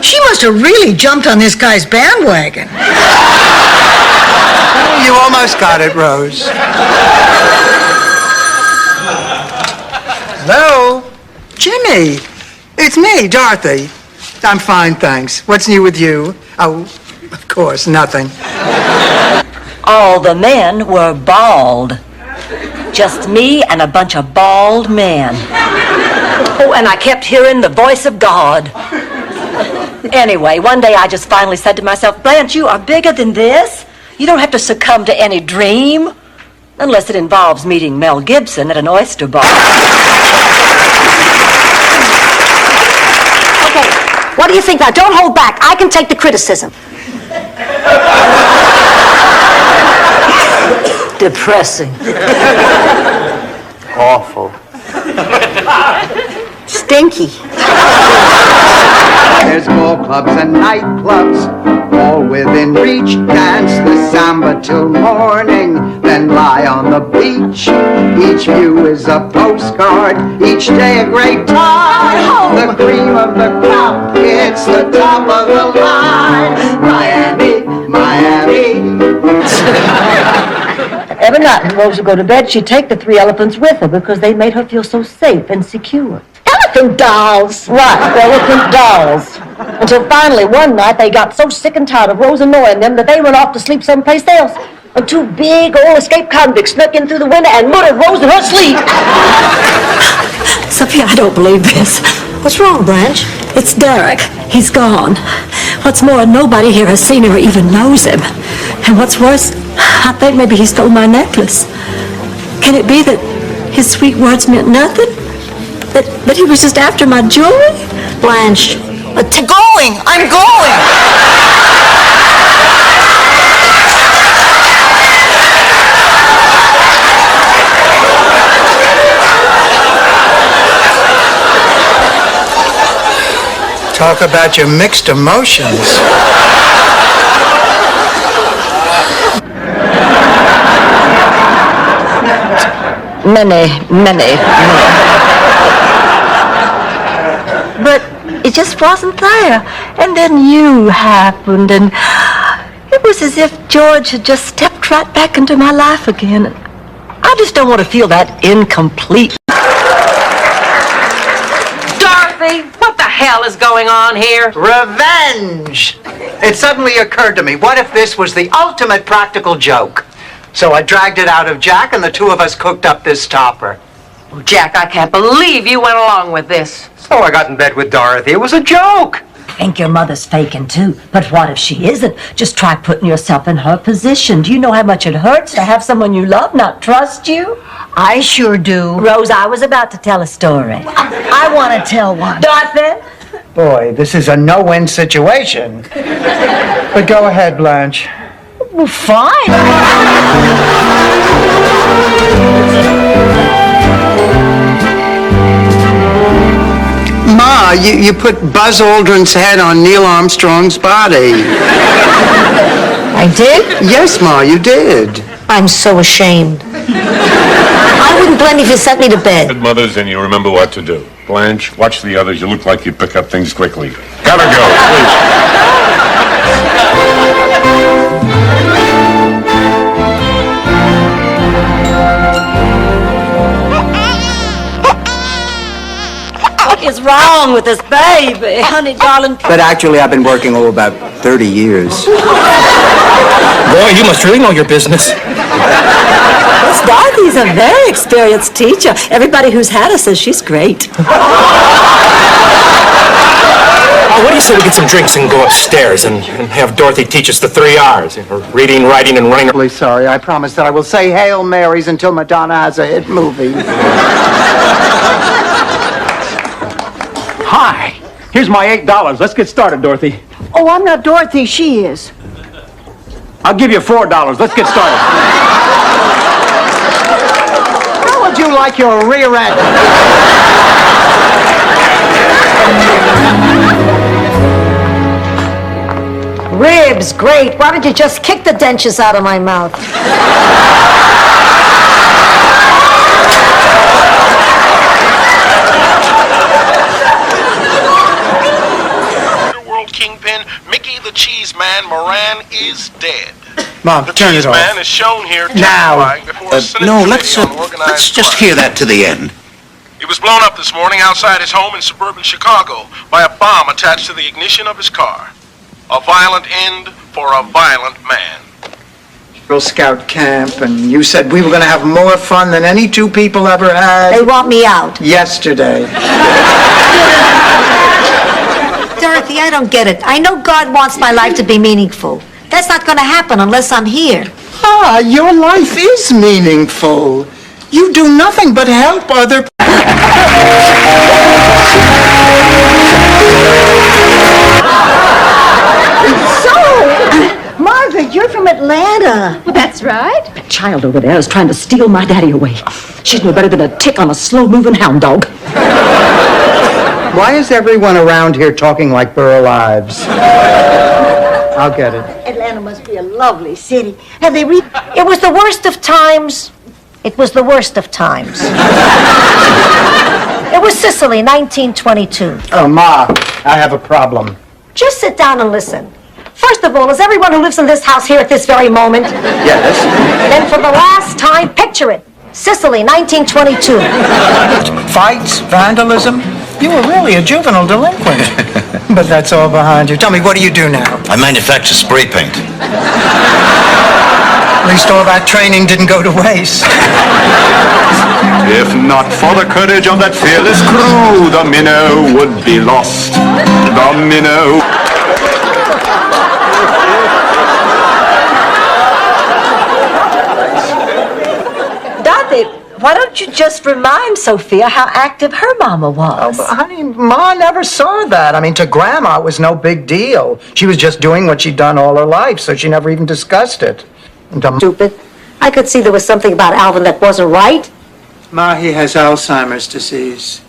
She must have really jumped on this guy's bandwagon. Oh, you almost got it, Rose. Hello? Jimmy. It's me, Dorothy. I'm fine, thanks. What's new with you? Oh, of course, nothing. All the men were bald. Just me and a bunch of bald men. Oh, and I kept hearing the voice of God. Anyway, one day I just finally said to myself, Blanche, you are bigger than this. You don't have to succumb to any dream. Unless it involves meeting Mel Gibson at an oyster bar. Okay, what do you think now? Don't hold back. I can take the criticism. Depressing. Awful. Stinky. There's ball clubs and nightclubs, all within reach. Dance the samba till morning, then lie on the beach. Each view is a postcard, each day a great time. The cream of the crop, it's the top of the line. Miami, Miami. Every night when Rose would go to bed, she'd take the 3 elephants with her because they made her feel so safe and secure. Elephant dolls. Right, elephant dolls. Until finally one night they got so sick and tired of Rose annoying them that they went off to sleep someplace else. And 2 big old escaped convicts snuck in through the window and murdered Rose in her sleep. Sophia, I don't believe this. What's wrong, Blanche? It's Derek. He's gone. What's more, nobody here has seen him or even knows him. And what's worse, I think maybe he stole my necklace. Can it be that his sweet words meant nothing? That he was just after my jewelry? Blanche. Going! I'm going! Talk about your mixed emotions. Many. But it just wasn't there. And then you happened, and it was as if George had just stepped right back into my life again. I just don't want to feel that incomplete. Dorothy, what the hell is going on here? Revenge! It suddenly occurred to me, what if this was the ultimate practical joke? So I dragged it out of Jack, and the 2 of us cooked up this topper. Oh, Jack, I can't believe you went along with this. So I got in bed with Dorothy. It was a joke. I think your mother's faking too. But what if she isn't? Just try putting yourself in her position. Do you know how much it hurts to have someone you love not trust you? I sure do. Rose, I was about to tell a story. I want to tell one. Dorothy? Boy, this is a no-win situation. But go ahead, Blanche. Well, fine. Ma, you put Buzz Aldrin's head on Neil Armstrong's body. I did? Yes, Ma, you did. I'm so ashamed. I wouldn't blame you if you sent me to bed. Good mothers, and you remember what to do. Blanche, watch the others. You look like you pick up things quickly. Gotta go, please. What is wrong with this baby? Honey, darling. But actually, I've been working about 30 years. Boy, you must really know your business. Miss Dorothy's a very experienced teacher. Everybody who's had her says she's great. What do you say we get some drinks and go upstairs and have Dorothy teach us the 3 R's? Reading, writing, and running. Really sorry. I promise that I will say Hail Marys until Madonna has a hit movie. Hi. Here's my $8. Let's get started, Dorothy. Oh, I'm not Dorothy. She is. I'll give you $4. Let's get started. How would you like your rear end? Ribs, great. Why don't you just kick the dentures out of my mouth? kingpin, Mickey the Cheese Man Moran, is dead. Mom, The turn it Cheese off. Man is shown here Now. testifying before a Senate No, Committee on Organized let's just Crime. hear that to the end. He was blown up this morning outside his home in suburban Chicago by a bomb attached to the ignition of his car. A violent end for a violent man. Girl Scout camp, and you said we were going to have more fun than any two people ever had. They want me out. Yesterday. Dorothy, I don't get it. I know God wants my life to be meaningful. That's not going to happen unless I'm here. Ah, your life is meaningful. You do nothing but help other people. Martha, you're from Atlanta. Well, that's right. That child over there is trying to steal my daddy away. She's no better than a tick on a slow-moving hound dog. Why is everyone around here talking like Burl Ives? I'll get it. Atlanta must be a lovely city. Have they It was the worst of times. It was the worst of times. It was Sicily, 1922. Oh, Ma, I have a problem. Just sit down and listen. First of all, is everyone who lives in this house here at this very moment? Yes. Then for the last time, picture it. Sicily, 1922. Fights, vandalism. You were really a juvenile delinquent. But that's all behind you. Tell me, what do you do now? I manufacture spray paint. At least all that training didn't go to waste. If not for the courage of that fearless crew, the minnow would be lost. The minnow. Dorothy, why don't you just remind Sophia how active her mama was? Oh, but honey, Ma never saw that. I mean, to Grandma, it was no big deal. She was just doing what she'd done all her life, so she never even discussed it. And to Stupid. I could see there was something about Alvin that wasn't right. Ma, he has Alzheimer's disease.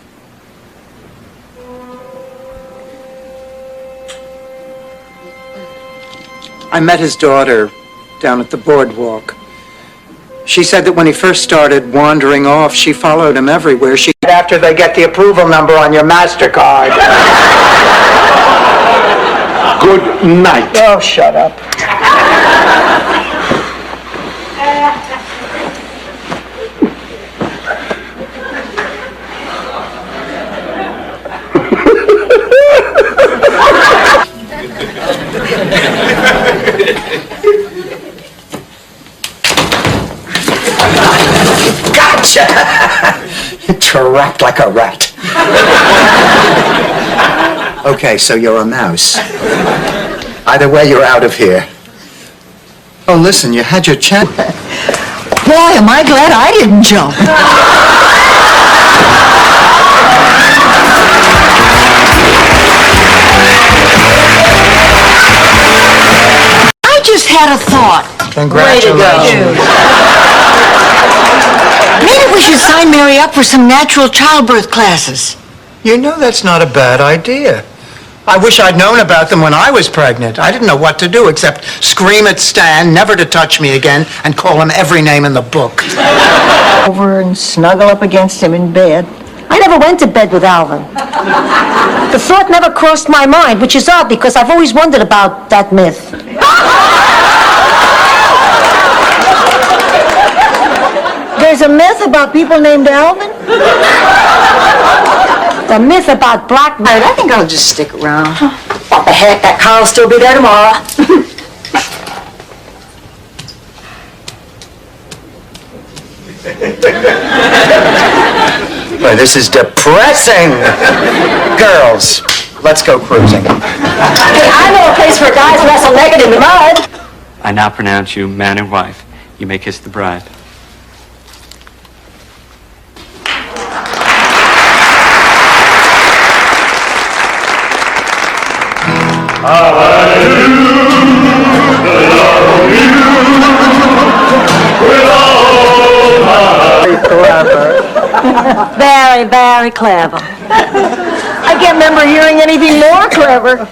I met his daughter down at the boardwalk. She said that when he first started wandering off, she followed him everywhere. After they get the approval number on your MasterCard. Good night. Oh, shut up. Gotcha! Trapped like a rat. Okay, so you're a mouse. Either way, you're out of here. Oh, listen, you had your chance. Boy, am I glad I didn't jump. I just had a thought. Congratulations. Maybe we should sign Mary up for some natural childbirth classes. You know that's not a bad idea. I wish I'd known about them when I was pregnant. I didn't know what to do except scream at Stan never to touch me again and call him every name in the book. Over and snuggle up against him in bed. I never went to bed with Alvin. The thought never crossed my mind, which is odd because I've always wondered about that myth. There's a myth about people named Alvin? The myth about black men. I think I'll just stick around. What the heck? That car will still be there tomorrow. Boy, this is depressing. Girls, let's go cruising. Hey, I know a place where guys wrestle naked in the mud. I now pronounce you man and wife. You may kiss the bride. Very, very clever. I can't remember hearing anything more clever.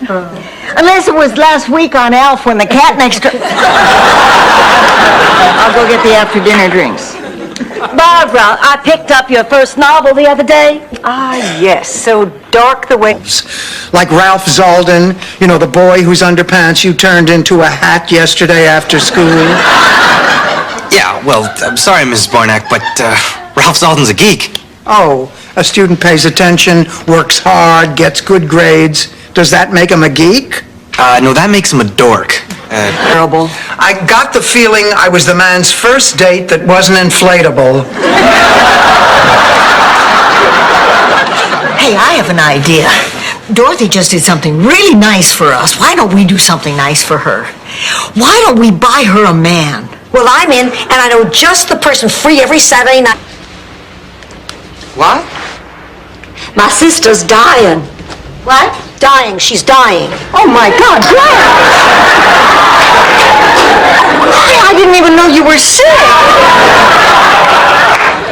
Unless it was last week on Alf when the cat next door... I'll go get the after-dinner drinks. Barbara, I picked up your first novel the other day. Ah, yes, so dark the way... Like Ralph Zalden, you know, the boy whose underpants you turned into a hat yesterday after school. Yeah, well, I'm sorry, Mrs. Bornak, but Ralph Zalden's a geek. Oh, a student pays attention, works hard, gets good grades. Does that make him a geek? No, that makes him a dork. Terrible. I got the feeling I was the man's first date that wasn't inflatable. Hey, I have an idea. Dorothy just did something really nice for us. Why don't we do something nice for her? Why don't we buy her a man? Well, I'm in, and I know just the person free every Saturday night. What? My sister's dying. What? Dying. She's dying. Oh, my God, I didn't even know you were sick.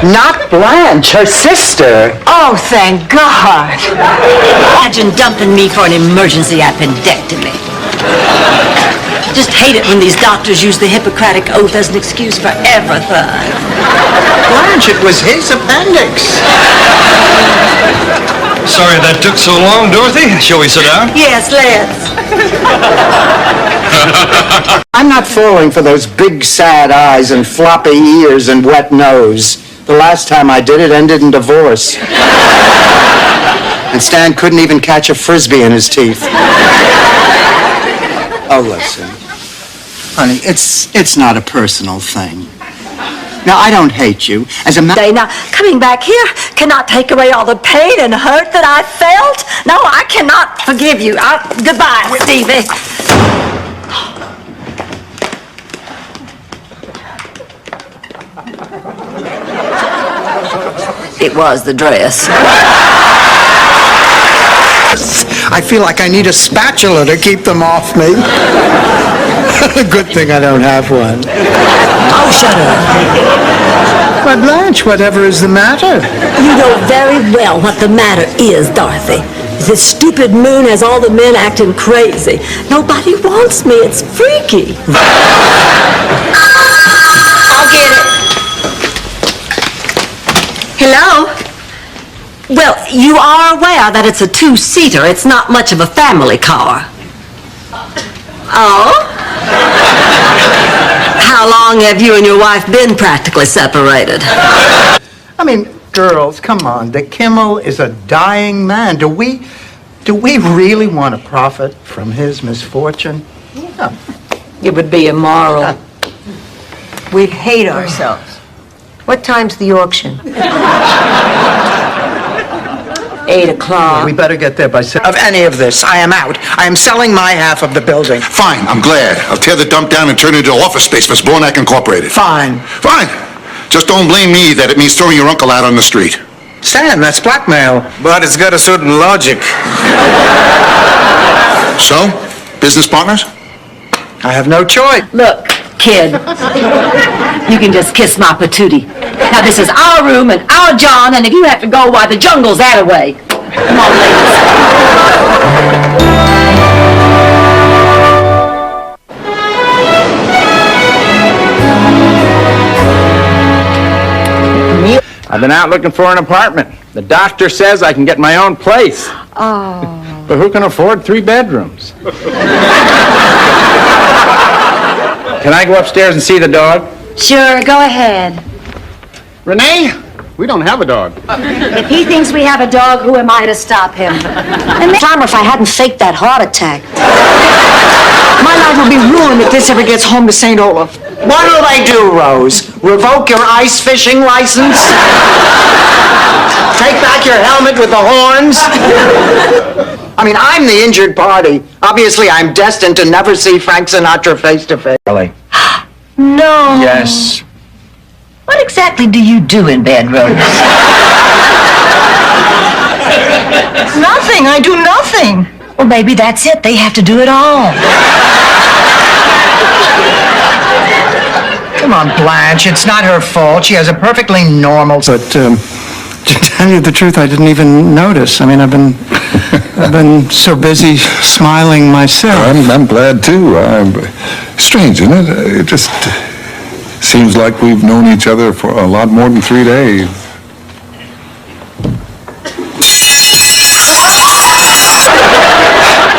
Not Blanche, her sister. Oh, thank God. Imagine dumping me for an emergency appendectomy. Just hate it when these doctors use the Hippocratic Oath as an excuse for everything. Blanche, it was his appendix. Sorry that took so long, Dorothy. Shall we sit down? Yes, let's. I'm not falling for those big sad eyes and floppy ears and wet nose. The last time I did it ended in divorce. And Stan couldn't even catch a Frisbee in his teeth. Oh, listen. Honey, it's not a personal thing. Now, I don't hate you. As a matter... Now, coming back here cannot take away all the pain and hurt that I felt. No, I cannot forgive you. Goodbye, Stevie. It was the dress. I feel like I need a spatula to keep them off me. Good thing I don't have one. Oh, shut up. Why, Blanche, whatever is the matter? You know very well what the matter is, Dorothy. This stupid moon has all the men acting crazy. Nobody wants me. It's freaky. I'll get it. Hello? Well, you are aware that it's a two-seater. It's not much of a family car. Oh? How long have you and your wife been practically separated? I mean, girls, come on. Dick Kimmel is a dying man. Do we really want to profit from his misfortune? No. It would be immoral. We'd hate ourselves. What time's the auction? 8 o'clock. We better get there by 6. Of any of this, I am out. I am selling my half of the building. Fine, I'm glad. I'll tear the dump down and turn it into office space for Bornak Incorporated. Fine. Fine. Just don't blame me that it means throwing your uncle out on the street. Sam, that's blackmail. But it's got a certain logic. So, business partners? I have no choice. Look, kid, you can just kiss my patootie. Now, this is our room and our John, and if you have to go, why, the jungle's that away. Come on, ladies. I've been out looking for an apartment. The doctor says I can get my own place. Oh. But who can afford 3 bedrooms? Can I go upstairs and see the dog? Sure, go ahead. Renee, we don't have a dog. If he thinks we have a dog, who am I to stop him? And charmer if I hadn't faked that heart attack. My life will be ruined if this ever gets home to St. Olaf. What'll they do, Rose? Revoke your ice fishing license? Take back your helmet with the horns? I mean, I'm the injured party. Obviously, I'm destined to never see Frank Sinatra face to face. Really? No. Yes. What exactly do you do in bed, Rose? Nothing. I do nothing. Well, maybe that's it. They have to do it all. Come on, Blanche. It's not her fault. She has a perfectly normal... But, to tell you the truth, I didn't even notice. I mean, I've been so busy smiling myself. I'm glad, too. Strange, isn't it? Seems like we've known each other for a lot more than 3 days.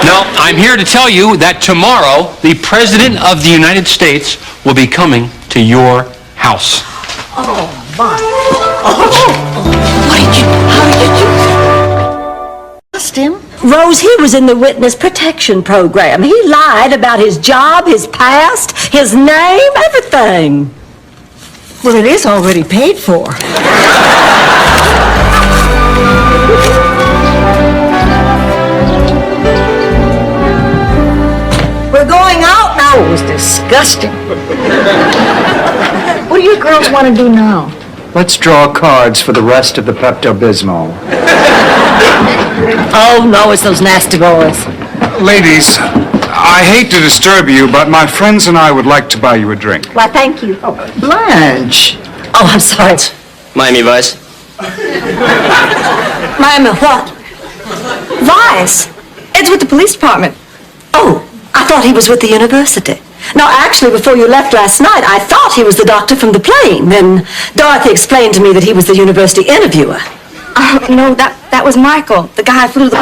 No, I'm here to tell you that tomorrow, the President of the United States will be coming to your house. Oh, my. How did you trust him? Rose, he was in the witness protection program. He lied about his job, his past, his name, everything. Well, it is already paid for. We're going out now. It was disgusting. What do you girls want to do now? Let's draw cards for the rest of the Pepto-Bismol. Oh, no, it's those nasty boys. Ladies, I hate to disturb you, but my friends and I would like to buy you a drink. Why, thank you. Blanche! Oh, I'm sorry. Miami Vice. Miami what? Vice. It's with the police department. Oh, I thought he was with the university. No, actually, before you left last night, I thought he was the doctor from the plane. Then Dorothy explained to me that he was the university interviewer. Oh, no, that was Michael, the guy who flew the...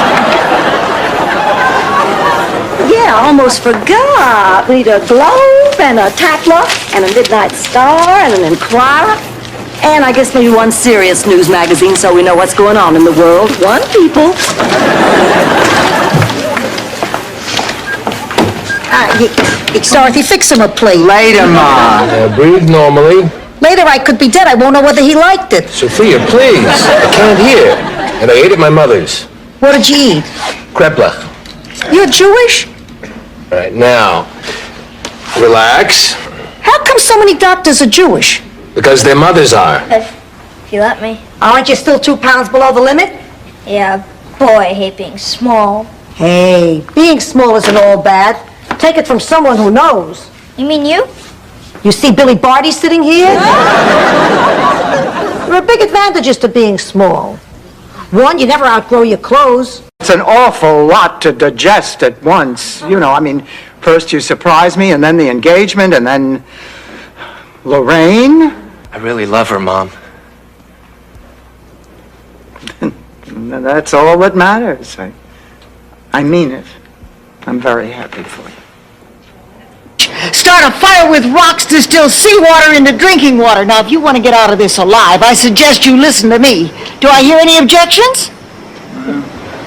Yeah, I almost forgot. We need a Globe and a Tatler and a Midnight Star and an Enquirer. And I guess maybe one serious news magazine so we know what's going on in the world. One, people. It's Dorothy, fix him a plate. Later, Ma. Breathe normally. Later, I could be dead. I won't know whether he liked it. Sophia, please. I can't hear. And I ate at my mother's. What did you eat? Kreplach. You're Jewish? All right, now, relax, How come so many doctors are Jewish? because their mothers are. If you let me. Aren't you still 2 pounds below the limit? Yeah, boy, I hate being small. Hey, being small isn't all bad. Take it from someone who knows. You mean you? You see Billy Barty sitting here? There are big advantages to being small. One, you never outgrow your clothes. It's an awful lot to digest at once. You know, I mean, first you surprise me, and then the engagement, and then Lorraine. I really love her, Mom. That's all that matters. I mean it. I'm very happy for you. Start a fire with rocks, distill seawater into drinking water. Now, if you want to get out of this alive, I suggest you listen to me. Do I hear any objections?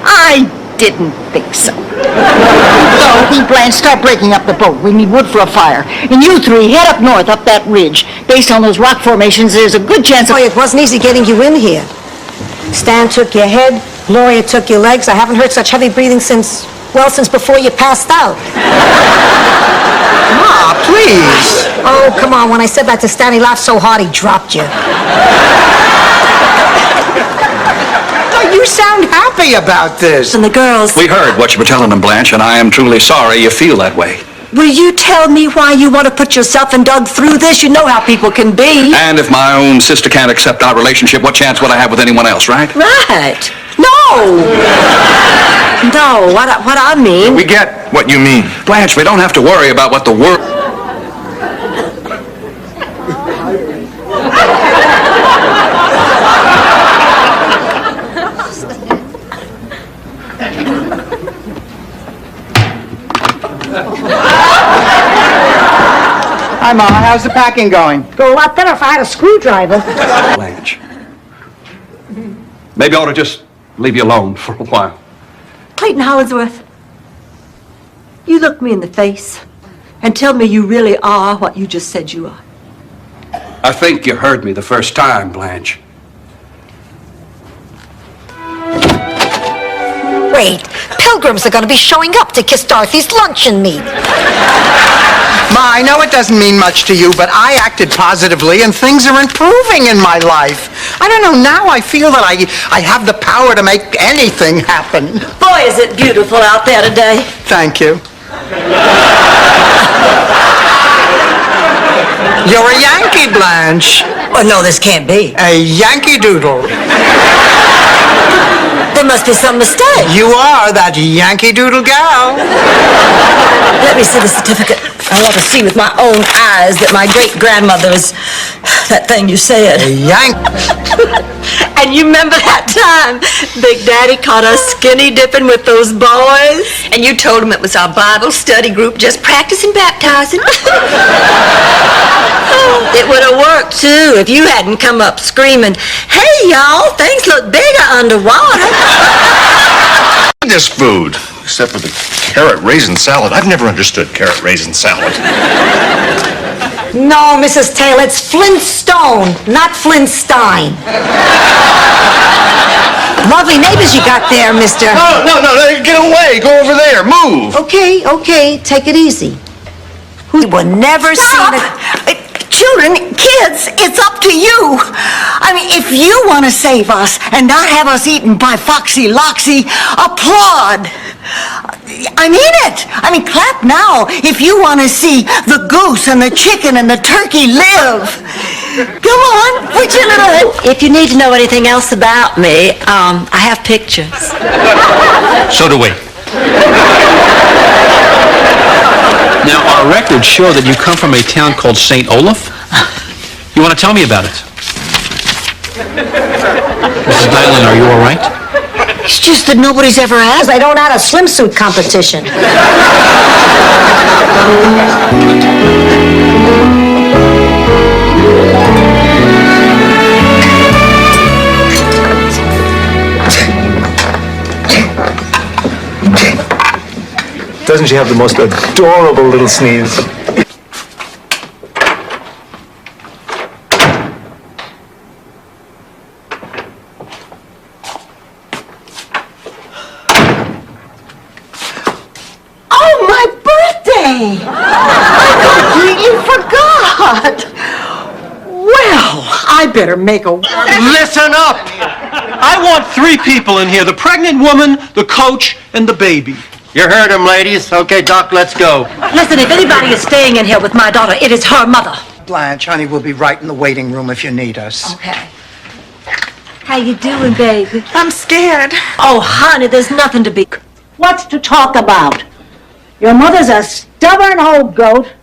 I didn't think so. Dorothy, Blanche, start breaking up the boat. We need wood for a fire. And you three, head up north, up that ridge. Based on those rock formations, there's a good chance of... Boy, it wasn't easy getting you in here. Stan took your head, Gloria took your legs. I haven't heard such heavy breathing since before you passed out. Ma, please. Oh, come on. When I said that to Stan, he laughed so hard he dropped you. You sound happy about this. And the girls... We heard what you were telling them, Blanche, and I am truly sorry you feel that way. Will you tell me why you want to put yourself and Doug through this? You know how people can be. And if my own sister can't accept our relationship, what chance would I have with anyone else, right? Right. No. No, what I mean... We get what you mean. Blanche, we don't have to worry about what the world... Hi, Ma. How's the packing going? Go a lot better if I had a screwdriver. Blanche. Maybe I ought to just leave you alone for a while. Clayton Hollingsworth, you look me in the face and tell me you really are what you just said you are. I think you heard me the first time, Blanche. Wait, pilgrims are going to be showing up to kiss Dorothy's luncheon meat. Ma, I know it doesn't mean much to you, but I acted positively and things are improving in my life. I don't know, now I feel that I have the power to make anything happen. Boy, is it beautiful out there today. Thank you. You're a Yankee, Blanche. Oh, no, this can't be. A Yankee Doodle. There must be some mistake. You are that Yankee Doodle gal. Let me see the certificate. I want to see with my own eyes that my great-grandmother's... that thing you said. Yank! And you remember that time Big Daddy caught us skinny dipping with those boys? And you told him it was our Bible study group just practicing baptizing? It would have worked, too, if you hadn't come up screaming, "Hey, y'all, things look bigger underwater." This food, except for the carrot raisin salad. I've never understood carrot raisin salad. No, Mrs. Taylor, it's Flintstone, not Flintstein. Lovely neighbors you got there, mister. No, get away. Go over there. Move. Okay, take it easy. We will never see the... Children, kids, it's up to you. I mean, if you want to save us and not have us eaten by Foxy Loxy, applaud. I mean it. I mean, clap now if you want to see the goose and the chicken and the turkey live. Come on, put your little... If you need to know anything else about me, I have pictures. So do we. Now, our records show that you come from a town called St. Olaf. You want to tell me about it? Mrs. Dylan, are you all right? It's just that nobody's ever asked. They don't have a swimsuit competition. Doesn't she have the most adorable little sneeze? Oh, my birthday! I completely forgot. Well, I better make a... Listen up! I want 3 people in here, the pregnant woman, the coach, and the baby. You heard him, ladies. Okay, Doc, let's go. Listen, if anybody is staying in here with my daughter, it is her mother. Blanche, honey, we'll be right in the waiting room if you need us. Okay. How you doing, baby? I'm scared. Oh, honey, there's nothing to be... What's to talk about? Your mother's a stubborn old goat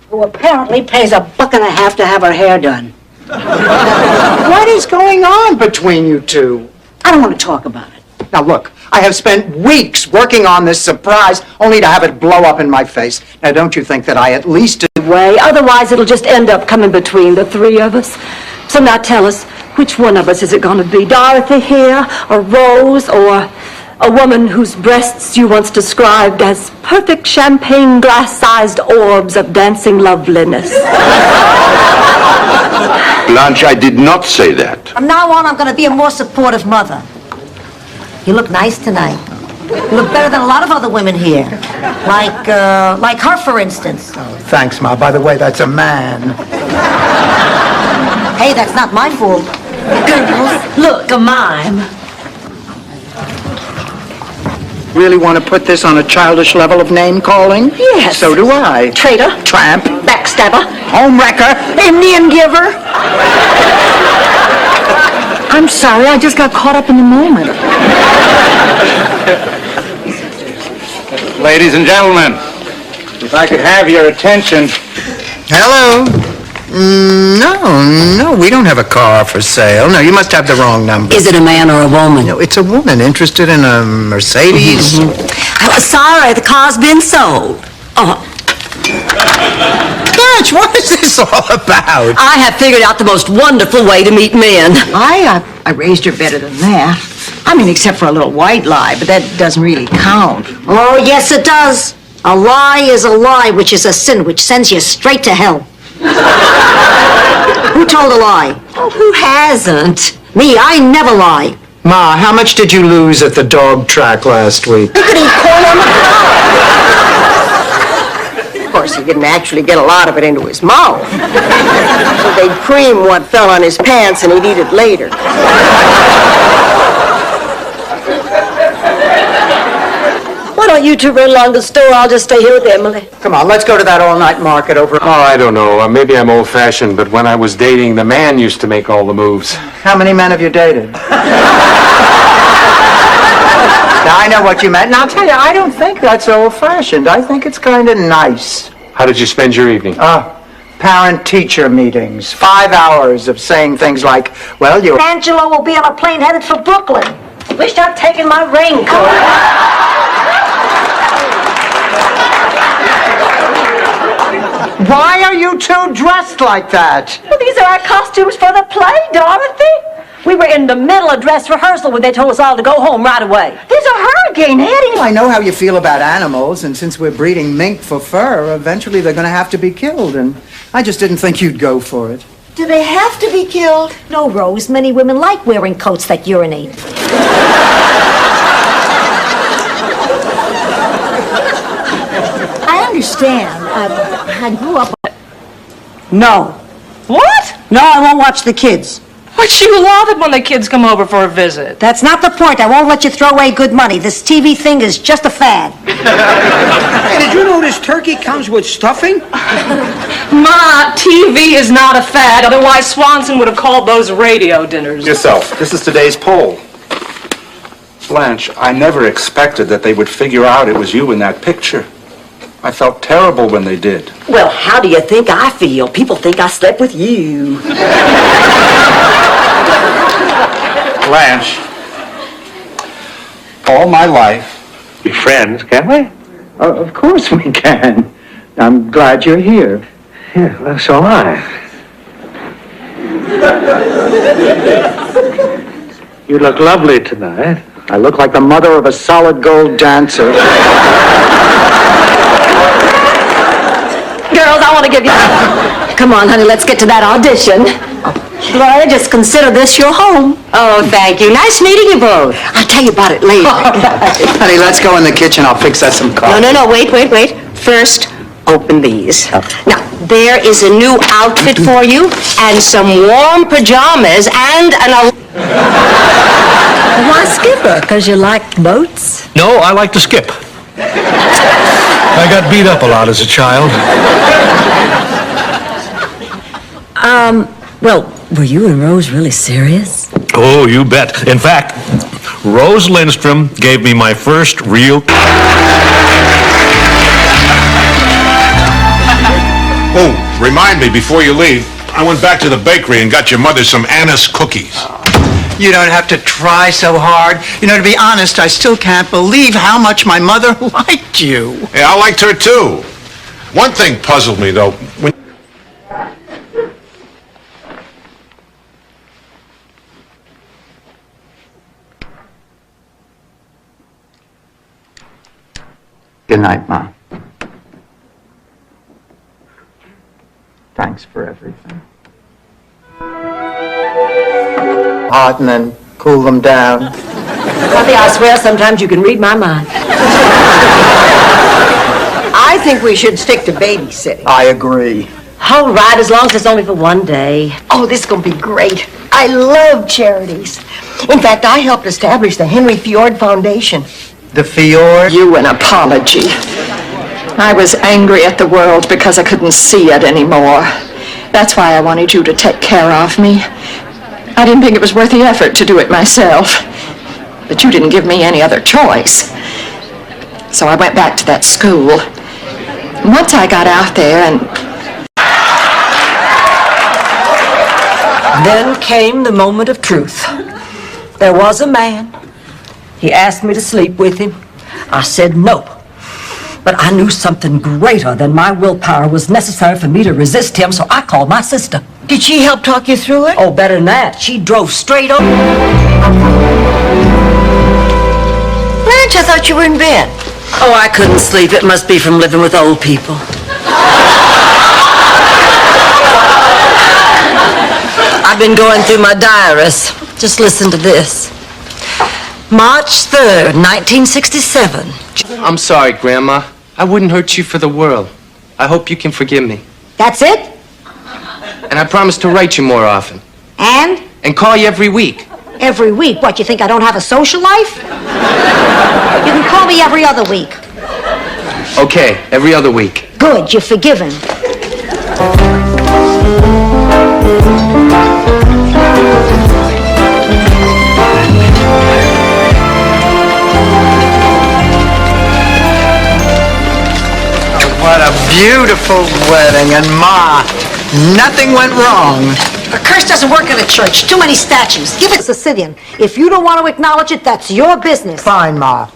who apparently pays $1.50 to have her hair done. What is going on between you two? I don't want to talk about it. Now look, I have spent weeks working on this surprise only to have it blow up in my face. Now don't you think that I at least... Way. Otherwise, it'll just end up coming between the 3 of us. So now tell us, which one of us is it going to be? Dorothy here, or Rose, or a woman whose breasts you once described as perfect champagne glass-sized orbs of dancing loveliness? Blanche, I did not say that. From now on, I'm going to be a more supportive mother. You look nice tonight. You look better than a lot of other women here. Like her, for instance. Thanks, Ma. By the way, that's a man. Hey, that's not my fault. Girls, look, a mime. Really want to put this on a childish level of name-calling? Yes. So do I. Traitor. Tramp. Backstabber. Homewrecker. Indian giver. I'm sorry, I just got caught up in the moment. Ladies and gentlemen, if I could have your attention. Hello? No, we don't have a car for sale. No, you must have the wrong number. Is it a man or a woman? No, it's a woman interested in a Mercedes. Sorry, the car's been sold. Blanche, what is this all about? I have figured out the most wonderful way to meet men. I raised her better than that. I mean, except for a little white lie, but that doesn't really count. Oh, yes, it does. A lie is a lie, which is a sin, which sends you straight to hell. Who told a lie? Oh, who hasn't? Me, I never lie. Ma, how much did you lose at the dog track last week? You could eat corn on the cob. Of course, he didn't actually get a lot of it into his mouth. They'd cream what fell on his pants and he'd eat it later. Why don't you two run along the store? I'll just stay here with Emily. Come on, let's go to that all-night market over... Oh, I don't know. Maybe I'm old-fashioned, but when I was dating, the man used to make all the moves. How many men have you dated? Now, I know what you meant, and I'll tell you, I don't think that's old-fashioned. I think it's kind of nice. How did you spend your evening? Parent-teacher meetings. 5 hours of saying things like, well, you... Angelo will be on a plane headed for Brooklyn. Wish I'd taken my raincoat. Why are you two dressed like that? Well, these are our costumes for the play, Dorothy. We were in the middle of dress rehearsal when they told us all to go home right away. There's a hurricane heading. I know how you feel about animals, and since we're breeding mink for fur, eventually they're going to have to be killed, and I just didn't think you'd go for it. Do they have to be killed? No, Rose. Many women like wearing coats that urinate. I understand. I grew up... No. What? No, I won't watch the kids. But you love it when the kids come over for a visit. That's not the point. I won't let you throw away good money. This TV thing is just a fad. Hey, did you notice turkey comes with stuffing? Ma, TV is not a fad. Otherwise, Swanson would have called those radio dinners. Yourself. This is today's poll. Blanche, I never expected that they would figure out it was you in that picture. I felt terrible when they did. Well, how do you think I feel? People think I slept with you. Blanche, all my life... Be friends, can't we? Of course we can. I'm glad you're here. Yeah, well, so am I. You look lovely tonight. I look like the mother of a solid gold dancer. Girls, I want to give you... Come on, honey, let's get to that audition. Gloria, just consider this your home. Oh, thank you. Nice meeting you both. I'll tell you about it later. Honey, let's go in the kitchen. I'll fix us some coffee. No, wait. First, open these. Now, there is a new outfit for you, and some warm pajamas, and an... Why skipper? Because you like boats? No, I like to skip. I got beat up a lot as a child. Well, were you and Rose really serious? Oh, you bet. In fact, Rose Lindstrom gave me my first real... Oh, remind me before you leave, I went back to the bakery and got your mother some anise cookies. You don't have to try so hard. You know, to be honest, I still can't believe how much my mother liked you. Yeah, I liked her too. One thing puzzled me though. Good night, Ma. Thanks for everything. Hot and then cool them down. Kathy, I swear sometimes you can read my mind. I think we should stick to babysitting. I agree. All right, as long as it's only for one day. Oh, this is going to be great. I love charities. In fact, I helped establish the Henry Fjord Foundation. The fjord? You an apology. I was angry at the world because I couldn't see it anymore. That's why I wanted you to take care of me. I didn't think it was worth the effort to do it myself. But you didn't give me any other choice. So I went back to that school. And once I got out there and... Then came the moment of truth. There was a man. He asked me to sleep with him. I said no. But I knew something greater than my willpower was necessary for me to resist him, so I called my sister. Did she help talk you through it? Oh, better than that. She drove straight over. Blanche, I thought you were in bed. Oh, I couldn't sleep. It must be from living with old people. I've been going through my diaries. Just listen to this. March 3rd, 1967. I'm sorry, Grandma. I wouldn't hurt you for the world. I hope you can forgive me. That's it? And I promise to write you more often. And? And call you every week. Every week? What, you think I don't have a social life? You can call me every other week. Okay, every other week. Good, you're forgiven. What a beautiful wedding, and Ma, nothing went wrong. A curse doesn't work in a church. Too many statues. Give it Sicilian. If you don't want to acknowledge it, that's your business. Fine, Ma.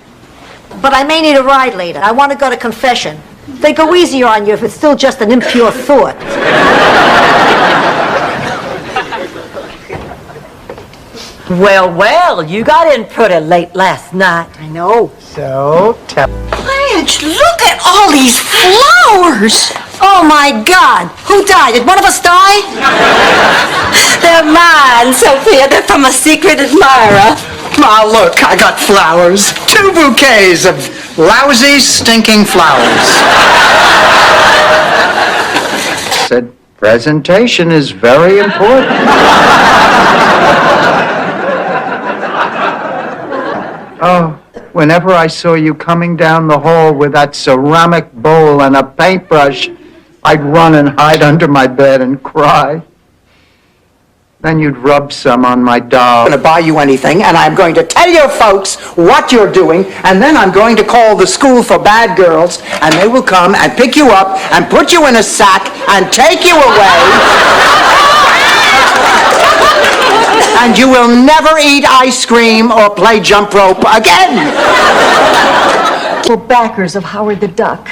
But I may need a ride later. I want to go to confession. They go easier on you if it's still just an impure thought. Well, you got in pretty late last night. I know. So, tell... Blanche, look at all these flowers. Oh, my God. Who died? Did one of us die? They're mine, Sophia. They're from a secret admirer. Ma, look, I got flowers. 2 bouquets of lousy, stinking flowers. Said presentation is very important. Oh, whenever I saw you coming down the hall with that ceramic bowl and a paintbrush, I'd run and hide under my bed and cry. Then you'd rub some on my doll. I'm going to buy you anything, and I'm going to tell your folks what you're doing, and then I'm going to call the school for bad girls, and they will come and pick you up and put you in a sack and take you away. And you will never eat ice cream or play jump rope again. We're backers of Howard the Duck.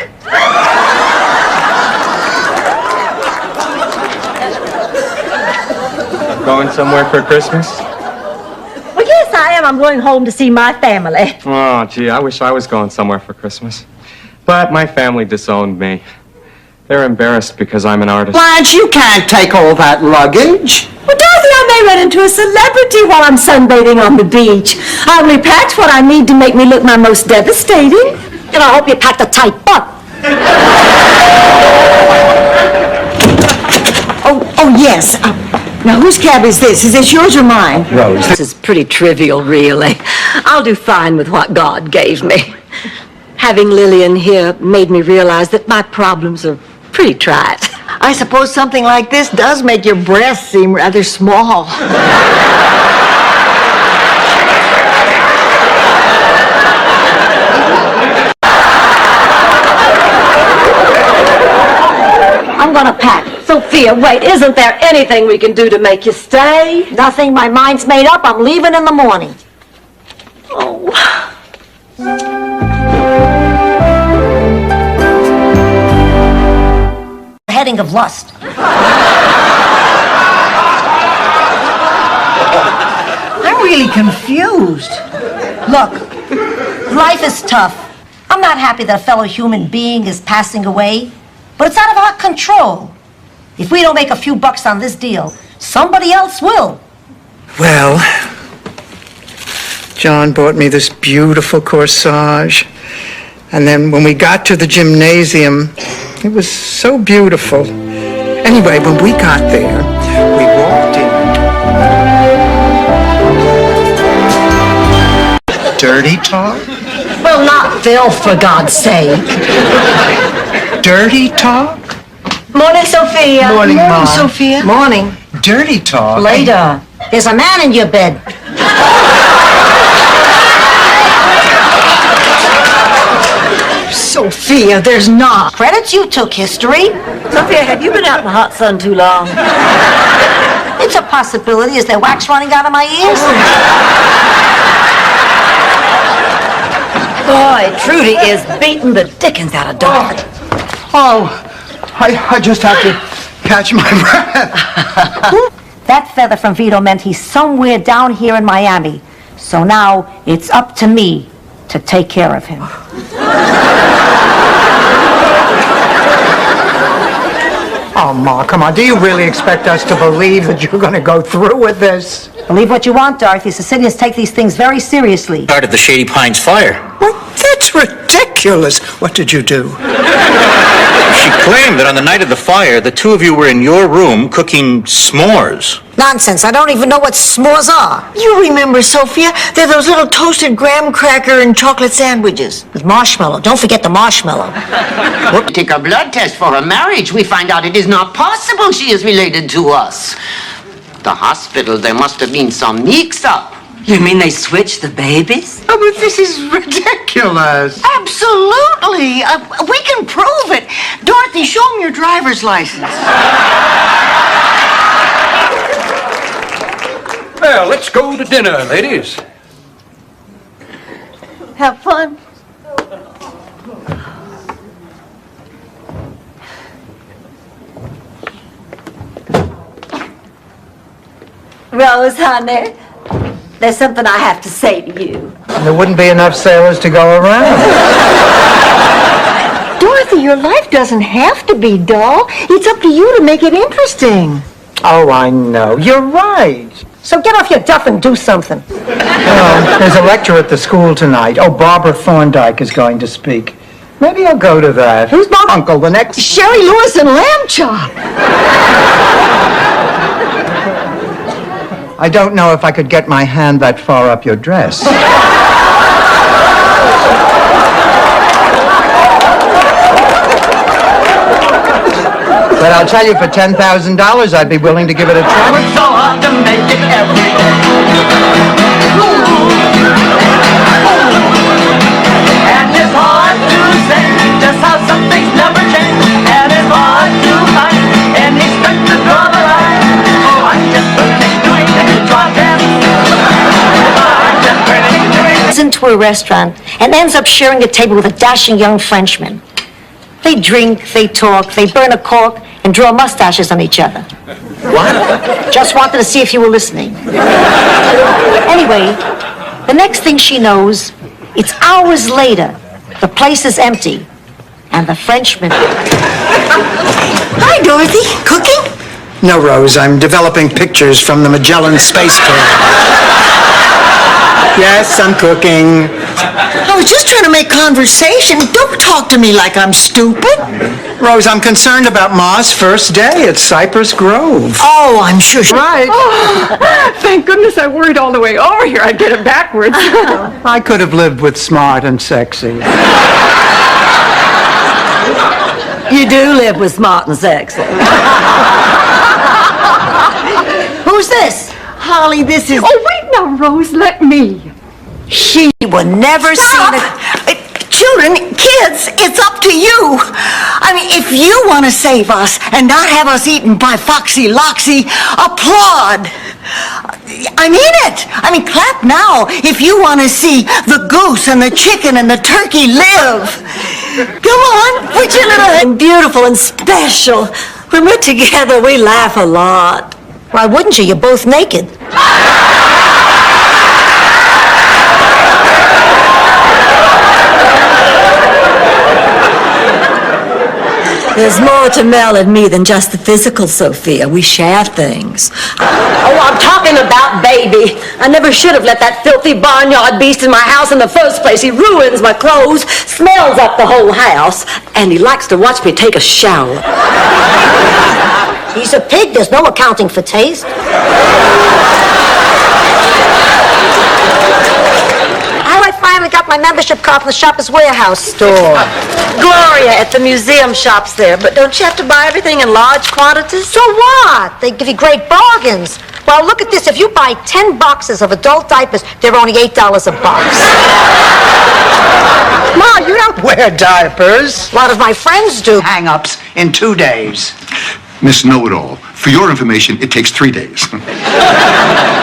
Going somewhere for Christmas? Well, yes, I am. I'm going home to see my family. Oh, gee, I wish I was going somewhere for Christmas. But my family disowned me. They're embarrassed because I'm an artist. Blanche, you can't take all that luggage. Well, Dorothy, I may run into a celebrity while I'm sunbathing on the beach. I'll repack what I need to make me look my most devastating. And I hope you packed a tight butt. Oh, yes. Now, whose cab is this? Is this yours or mine? Rose. This is pretty trivial, really. I'll do fine with what God gave me. Having Lillian here made me realize that my problems are pretty trite. I suppose something like this does make your breasts seem rather small. I'm going to pack. Sophia, wait, isn't there anything we can do to make you stay? Nothing. My mind's made up. I'm leaving in the morning. Oh. Heading of lust. I'm really confused. Look, life is tough. I'm not happy that a fellow human being is passing away, but it's out of our control. If we don't make a few bucks on this deal, somebody else will. Well, John bought me this beautiful corsage. And then when we got to the gymnasium, it was so beautiful. Anyway, when we got there, we walked in. Dirty talk? Well, not Phil, for God's sake. Dirty talk? Morning, Sophia. Morning, Mom. Sophia. Morning. Dirty talk? Later. There's a man in your bed. Sophia, there's not. Credits you took history. Sophia, have you been out in the hot sun too long? It's a possibility. Is there wax running out of my ears? Boy, Trudy is beating the dickens out of Dorothy. I just have to catch my breath. That feather from Vito meant he's somewhere down here in Miami. So now it's up to me to take care of him. Oh, Ma, come on. Do you really expect us to believe that you're going to go through with this? Believe what you want, Dorothy. Sicilians take these things very seriously. Started the Shady Pines fire. What? That's ridiculous. What did you do? She claimed that on the night of the fire, the two of you were in your room cooking s'mores. Nonsense. I don't even know what s'mores are. You remember, Sophia? They're those little toasted graham cracker and chocolate sandwiches. With marshmallow. Don't forget the marshmallow. We take a blood test for her marriage. We find out it is not possible she is related to us. At the hospital, there must have been some mix-up. You mean they switched the babies? Oh, but this is ridiculous. Absolutely. We can prove it. Dorothy driver's license. Well, let's go to dinner, ladies. Have fun. Rose, honey, there's something I have to say to you. There wouldn't be enough sailors to go around. Dorothy, your life doesn't have to be dull. It's up to you to make it interesting. Oh, I know. You're right. So get off your duff and do something. There's a lecture at the school tonight. Oh, Barbara Thorndike is going to speak. Maybe I'll go to that. Who's my uncle? The next... Sherry Lewis and Lamb Chop. I don't know if I could get my hand that far up your dress. But I'll tell you, for $10,000, I'd be willing to give it a try. It's so hard to make it every day. And it's hard to say just how some things never change. And it's hard to find any strength to draw the line. Oh, I'm just burning doing things I can. I'm just burning doing things. Into a restaurant and ends up sharing a table with a dashing young Frenchman. They drink, they talk, they burn a cork, and draw mustaches on each other. What? Just wanted to see if you were listening. Anyway, the next thing she knows, it's hours later. The place is empty, and the Frenchman... Hi, Dorothy. Cooking? No, Rose, I'm developing pictures from the Magellan Space Program. Yes, I'm cooking. I was just trying to make conversation. Don't talk to me like I'm stupid. Rose, I'm concerned about Ma's first day at Cypress Grove. Oh, I'm sure. Right. Oh, thank goodness I worried all the way over here. I'd get it backwards. I could have lived with smart and sexy. You do live with smart and sexy. Who's this? Holly, this is... Oh, wait now, Rose, let me. She will never see the... Children, kids, it's up to you. I mean, if you want to save us and not have us eaten by Foxy Loxy, applaud. I mean it. I mean, clap now if you want to see the goose and the chicken and the turkey live. Come on, put your little... And beautiful and special. When we're together, we laugh a lot. Why wouldn't you? You're both naked. There's more to Mel and me than just the physical, Sophia. We share things. Oh, I'm talking about baby. I never should have let that filthy barnyard beast in my house in the first place. He ruins my clothes, smells up the whole house, and he likes to watch me take a shower. He's a pig. There's no accounting for taste. I finally got my membership card from the Shoppers Warehouse store. Gloria at the museum shops there, but don't you have to buy everything in large quantities? So what? They give you great bargains. Well, look at this. If you buy 10 boxes of adult diapers, they're only $8 a box. Ma, you don't wear diapers. A lot of my friends do. Hang-ups in 2 days. Miss Know-It-All, for your information, it takes 3 days.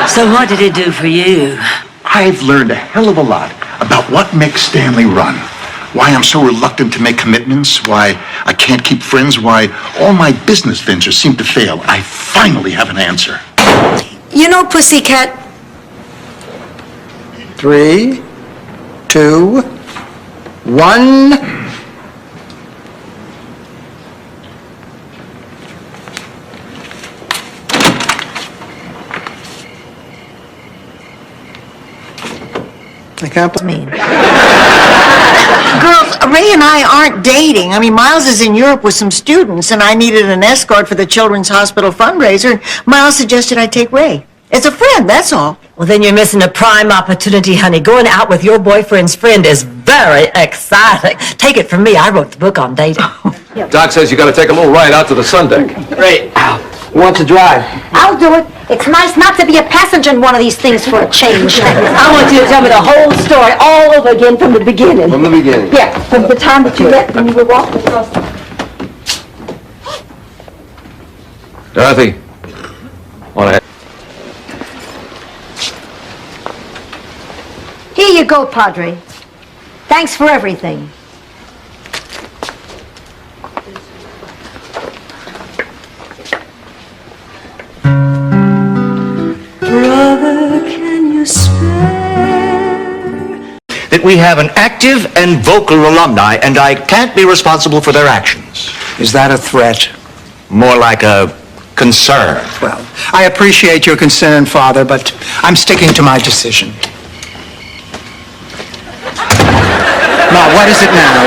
So what did it do for you? I've learned a hell of a lot about what makes Stanley run. Why I'm so reluctant to make commitments, why I can't keep friends, why all my business ventures seem to fail. I finally have an answer. You know, Pussycat, 3, 2, 1. I can't believe me. Girls, Ray and I aren't dating. I mean, Miles is in Europe with some students, and I needed an escort for the Children's Hospital fundraiser. Miles suggested I take Ray. As a friend, that's all. Well, then you're missing a prime opportunity, honey. Going out with your boyfriend's friend is very exciting. Take it from me, I wrote the book on dating. Doc says you got to take a little ride out to the sun deck. Great. Who wants to drive? I'll do it. It's nice not to be a passenger in one of these things for a change. I want you to tell me the whole story all over again from the beginning. From the beginning. Yeah, from the time that you met when you were walking across. Dorothy. Want to... Here you go, Padre. Thanks for everything. Brother, can you spare? That we have an active and vocal alumni, and I can't be responsible for their actions. Is that a threat? More like a concern. Well, I appreciate your concern, Father, but I'm sticking to my decision. Ma, what is it now?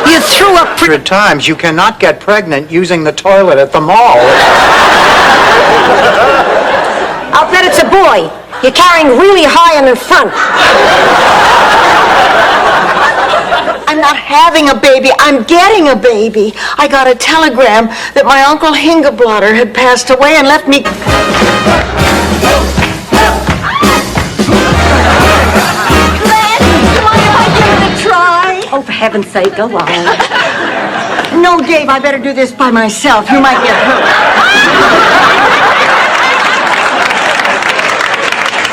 You threw up 100 times. You cannot get pregnant using the toilet at the mall. I'll bet it's a boy. You're carrying really high in the front. I'm not having a baby. I'm getting a baby. I got a telegram that my Uncle Hingablotter had passed away and left me... Oh, for heaven's sake, go on. No, Dave, I better do this by myself. You might get hurt.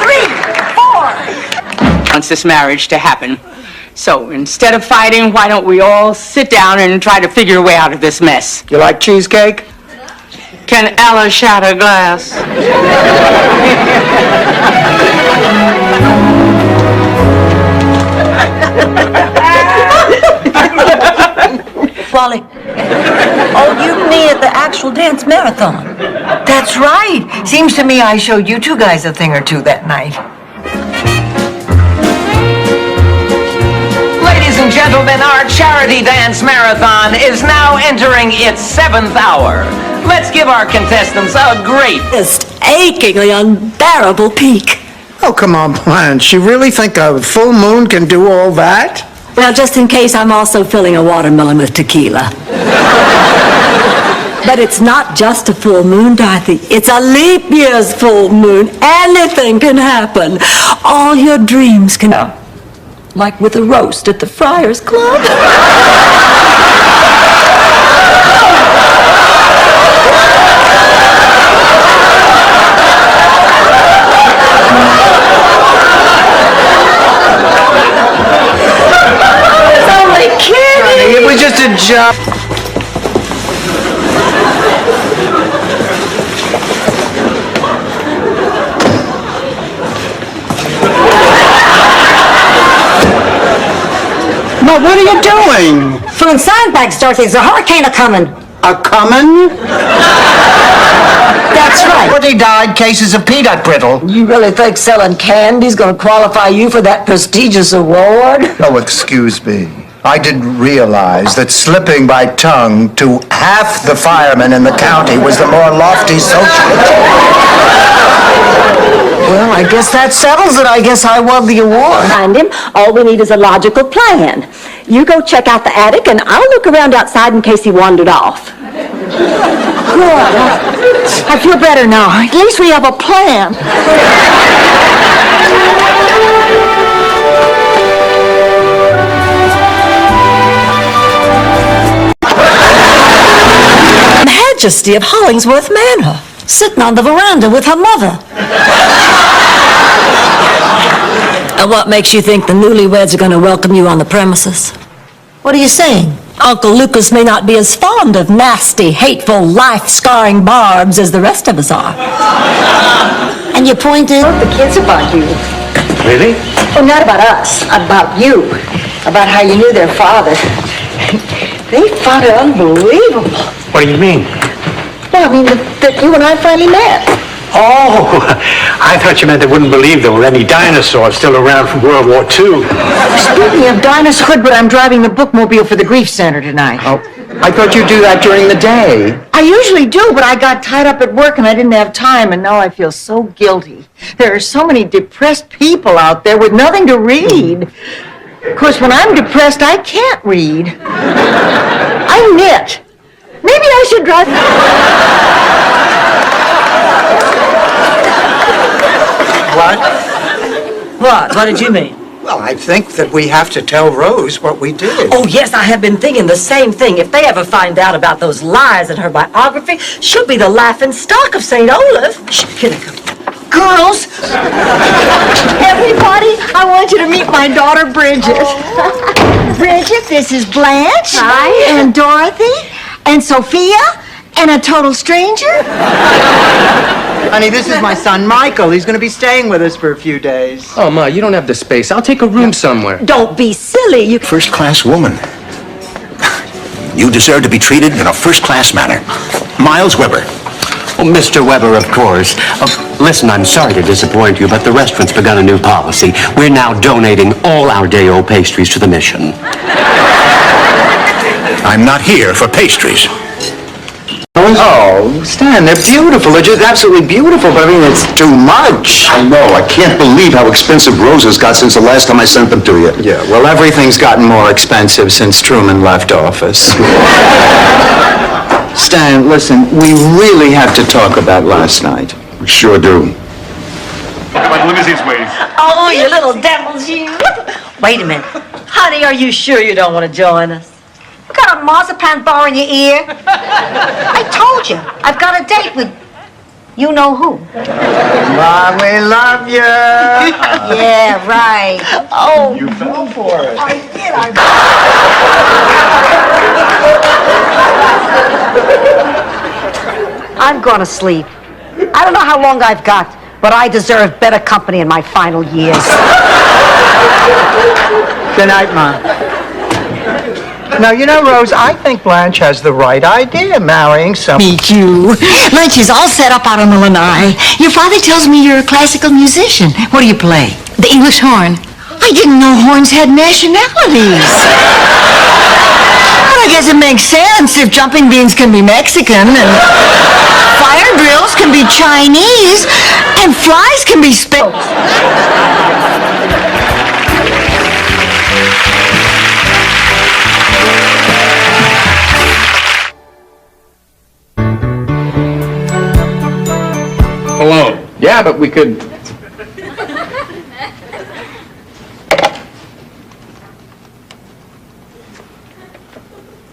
3, 4. Wants this marriage to happen. So instead of fighting, why don't we all sit down and try to figure a way out of this mess? You like cheesecake? Can Ella shatter glass? Wally. Oh, you mean at the actual dance marathon? That's right. Seems to me I showed you two guys a thing or two that night. Ladies and gentlemen, our charity dance marathon is now entering its 7th hour. Let's give our contestants a great... Just achingly unbearable peak. Oh, come on, Blanche. You really think a full moon can do all that? Well, just in case, I'm also filling a watermelon with tequila. But it's not just a full moon, Dorothy. It's a leap year's full moon. Anything can happen. All your dreams can... Like with a roast at the Friars Club. It was just a job. Ma, what are you doing? Filling sandbags, Dorothy. There's a hurricane a-coming. A-coming? That's right. 40 died cases of peanut brittle. You really think selling candy's gonna qualify you for that prestigious award? Oh, excuse me. I didn't realize that slipping my tongue to half the firemen in the county was the more lofty social... Well, I guess that settles it. I guess I won the award. Find him. All we need is a logical plan. You go check out the attic, and I'll look around outside in case he wandered off. Good. I feel better now. At least we have a plan. Majesty of Hollingsworth Manor, sitting on the veranda with her mother. And what makes you think the newlyweds are going to welcome you on the premises? What are you saying? Uncle Lucas may not be as fond of nasty, hateful, life-scarring barbs as the rest of us are. And your point is? The kids about you. Really? Oh, not about us. About you. About how you knew their father. They found it unbelievable. What do you mean? Well, I mean, that you and I finally met. Oh, I thought you meant they wouldn't believe there were any dinosaurs still around from World War II. Speaking of dinosaurs, but I'm driving the bookmobile for the Grief Center tonight. Oh, I thought you'd do that during the day. I usually do, but I got tied up at work and I didn't have time, and now I feel so guilty. There are so many depressed people out there with nothing to read. Of course, when I'm depressed, I can't read. I knit. Maybe I should drive... What? What? What did you mean? Well, I think that we have to tell Rose what we did. Oh, yes, I have been thinking the same thing. If they ever find out about those lies in her biography, she'll be the laughing stock of St. Olaf. Shh, here they come. Girls, everybody, I want you to meet my daughter, Bridget. Bridget, this is Blanche. Hi. And Dorothy. And Sophia. And a total stranger. Honey, this is my son, Michael. He's going to be staying with us for a few days. Oh, Ma, you don't have the space. I'll take a room somewhere. Don't be silly. You First-class woman. You deserve to be treated in a first-class manner. Miles Weber. Oh, Mr. Weber, of course. Listen, I'm sorry to disappoint you, but the restaurant's begun a new policy. We're now donating all our day-old pastries to the mission. I'm not here for pastries. Oh, Stan, they're beautiful. They're just absolutely beautiful, but I mean, it's too much. I know. I can't believe how expensive roses got since the last time I sent them to you. Yeah, well, everything's gotten more expensive since Truman left office. Stan, listen, we really have to talk about last night. We sure do. My limousine's waiting. Oh, you little devils, you. Wait a minute. Honey, are you sure you don't want to join us? You got a marzipan bar in your ear? I told you, I've got a date with you-know-who. Mom, we love you. Yeah, right. Oh, you fell for it. I did, I'm gonna sleep. I don't know how long I've got, but I deserve better company in my final years. Good night, Mom. Now, you know, Rose, I think Blanche has the right idea, marrying someone. Meet you. Lunch is all set up out on the lanai. Your father tells me you're a classical musician. What do you play? The English horn. I didn't know horns had nationalities. Well, I guess it makes sense if jumping beans can be Mexican, and fire drills can be Chinese, and flies can be Spanish. Alone. Yeah, but we could...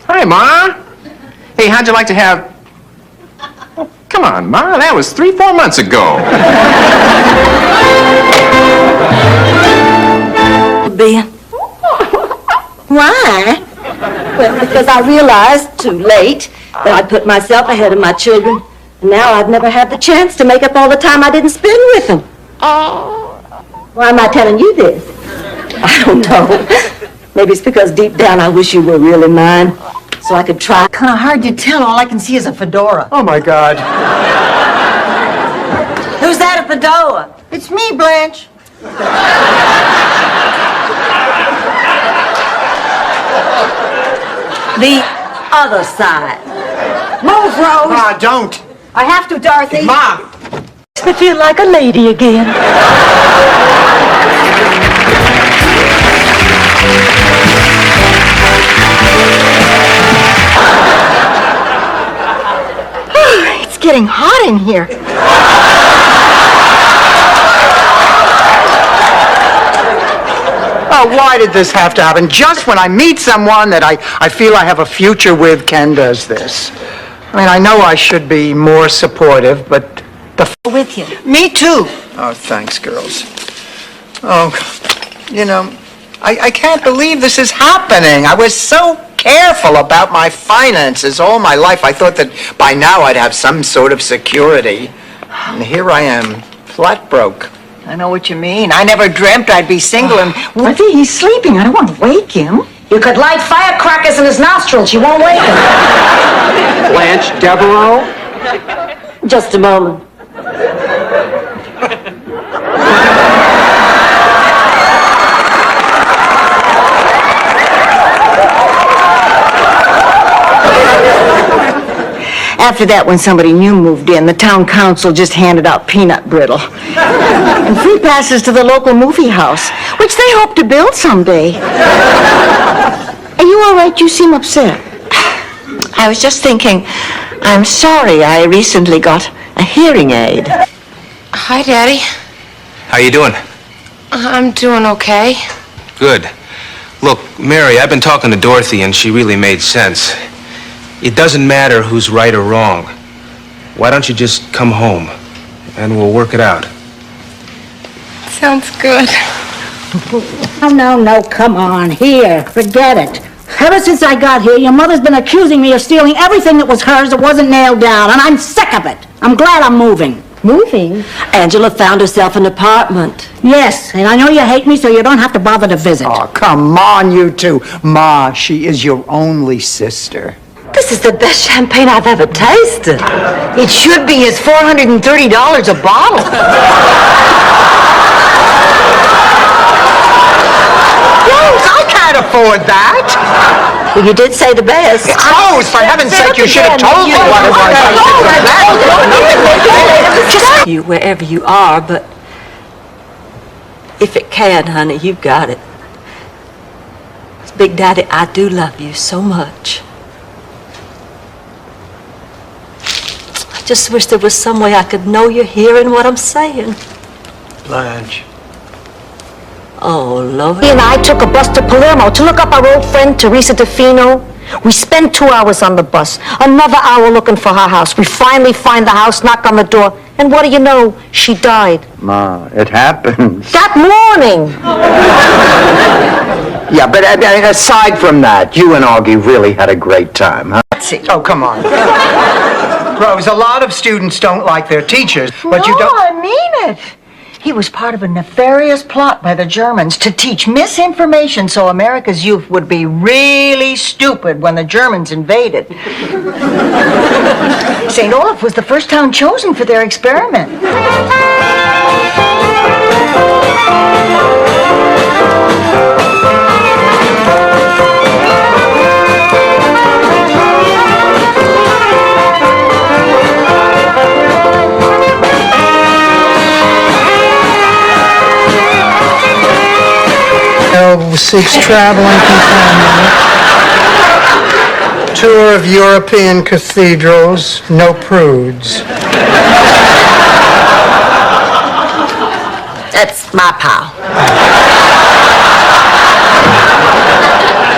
Hi, Ma. Hey, how'd you like to have... Oh, come on, Ma. That was 3-4 months ago. Ben. Why? Well, because I realized too late that I put myself ahead of my children. Now I've never had the chance to make up all the time I didn't spend with them. Why am I telling you this? I don't know. Maybe it's because deep down I wish you were really mine, so I could try. Kind of hard to tell. All I can see is a fedora. Oh, my God. Who's that at the door? It's me, Blanche. The other side. Move, Rose. Ma, don't. I have to, Dorothy. Ma. Makes me feel like a lady again. It's getting hot in here. Oh, why did this have to happen? Just when I meet someone that I feel I have a future with, Ken does this. I mean, I know I should be more supportive, but with you. Me too. Oh, thanks, girls. Oh, you know, I can't believe this is happening. I was so careful about my finances all my life. I thought that by now I'd have some sort of security. And here I am, flat broke. I know what you mean. I never dreamt I'd be single and... Dorothy, he's sleeping. I don't want to wake him. You could light firecrackers in his nostrils. You won't wake him. Blanche Devereaux? Just a moment. After that, when somebody new moved in, the town council just handed out peanut brittle. And free passes to the local movie house, which they hope to build someday. Are you all right? You seem upset. I was just thinking, I'm sorry I recently got a hearing aid. Hi, Daddy. How you doing? I'm doing okay. Good. Look, Mary, I've been talking to Dorothy, and she really made sense. It doesn't matter who's right or wrong. Why don't you just come home, and we'll work it out. Sounds good. No, come on. Here, forget it. Ever since I got here, your mother's been accusing me of stealing everything that was hers that wasn't nailed down, and I'm sick of it. I'm glad I'm moving. Moving? Angela found herself an apartment. Yes, and I know you hate me, so you don't have to bother to visit. Oh, come on, you two. Ma, she is your only sister. This is the best champagne I've ever tasted. It should be. It's $430 a bottle. I can't afford that. Well, you did say the best. Rose, for heaven's sake, you should have told me what it was. Just you wherever you are, but if it can, honey, you've got it. Big Daddy, I do love you so much. I just wish there was some way I could know you're hearing what I'm saying. Blanche. Oh, Lord. He and I took a bus to Palermo to look up our old friend Teresa DeFino. We spent 2 hours on the bus, another hour looking for her house. We finally find the house, knock on the door, and what do you know? She died. Ma, it happens. That morning! Yeah, but aside from that, you and Augie really had a great time, huh? Oh, come on. Rose, a lot of students don't like their teachers, but you don't... I mean it. He was part of a nefarious plot by the Germans to teach misinformation so America's youth would be really stupid when the Germans invaded. St. Olaf was the first town chosen for their experiment. Seeks traveling companion. Tour of European cathedrals, no prudes. That's my pal.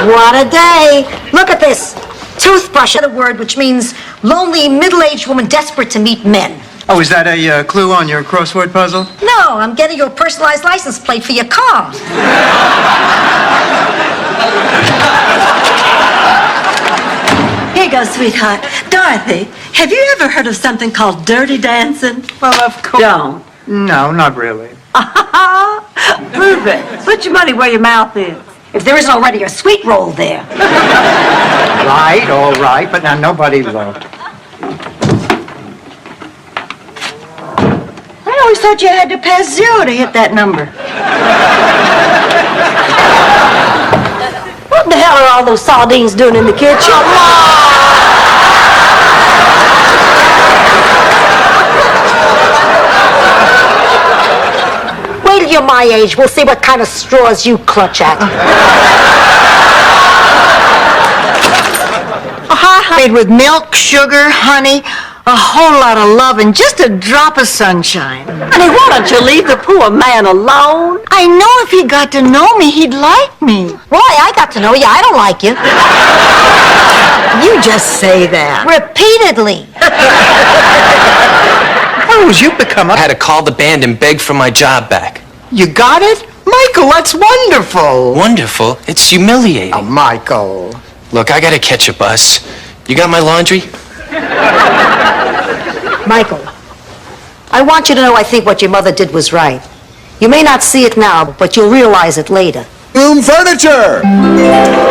What a day. Look at this. Toothbrush, a word which means lonely middle-aged woman desperate to meet men. Oh, is that a clue on your crossword puzzle? No, I'm getting you a personalized license plate for your car. Here you go, sweetheart. Dorothy, have you ever heard of something called dirty dancing? Well, of course. Don't. No, not really. Prove it. Put your money where your mouth is. If there isn't already a sweet roll there. Right, all right, but now nobody looked. I always thought you had to pass 0 to hit that number. What the hell are all those sardines doing in the kitchen? Wait till you're my age. We'll see what kind of straws you clutch at. Made with milk, sugar, honey, a whole lot of love, and just a drop of sunshine. Honey, why don't you leave the poor man alone? I know if he got to know me, he'd like me. Why? I got to know you. I don't like you. You just say that. Repeatedly. Rose, you've become I had to call the band and beg for my job back. You got it? Michael, that's wonderful. Wonderful? It's humiliating. Oh, Michael. Look, I gotta catch a bus. You got my laundry? Michael, I want you to know I think what your mother did was right. You may not see it now, but you'll realize it later. Room furniture!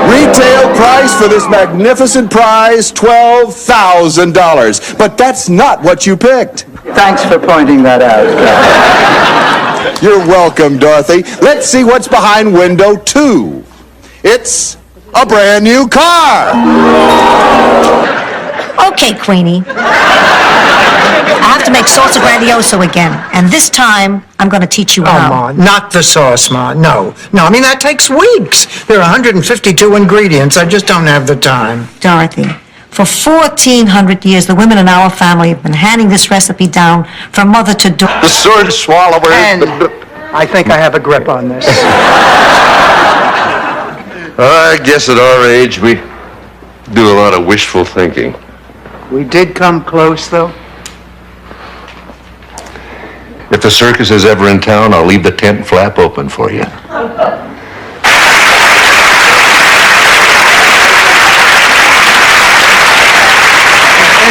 Retail price for this magnificent prize, $12,000. But that's not what you picked. Thanks for pointing that out. You're welcome, Dorothy. Let's see what's behind window 2. It's a brand new car. Okay, Queenie. I have to make Sauce Grandioso again, and this time I'm going to teach you how. Oh, Ma, not the sauce, Ma. No. No, I mean, that takes weeks. There are 152 ingredients. I just don't have the time. Dorothy, for 1,400 years, the women in our family have been handing this recipe down from mother to daughter. The sword swallower. And I think I have a grip on this. I guess at our age, we do a lot of wishful thinking. We did come close, though. If the circus is ever in town, I'll leave the tent flap open for you. It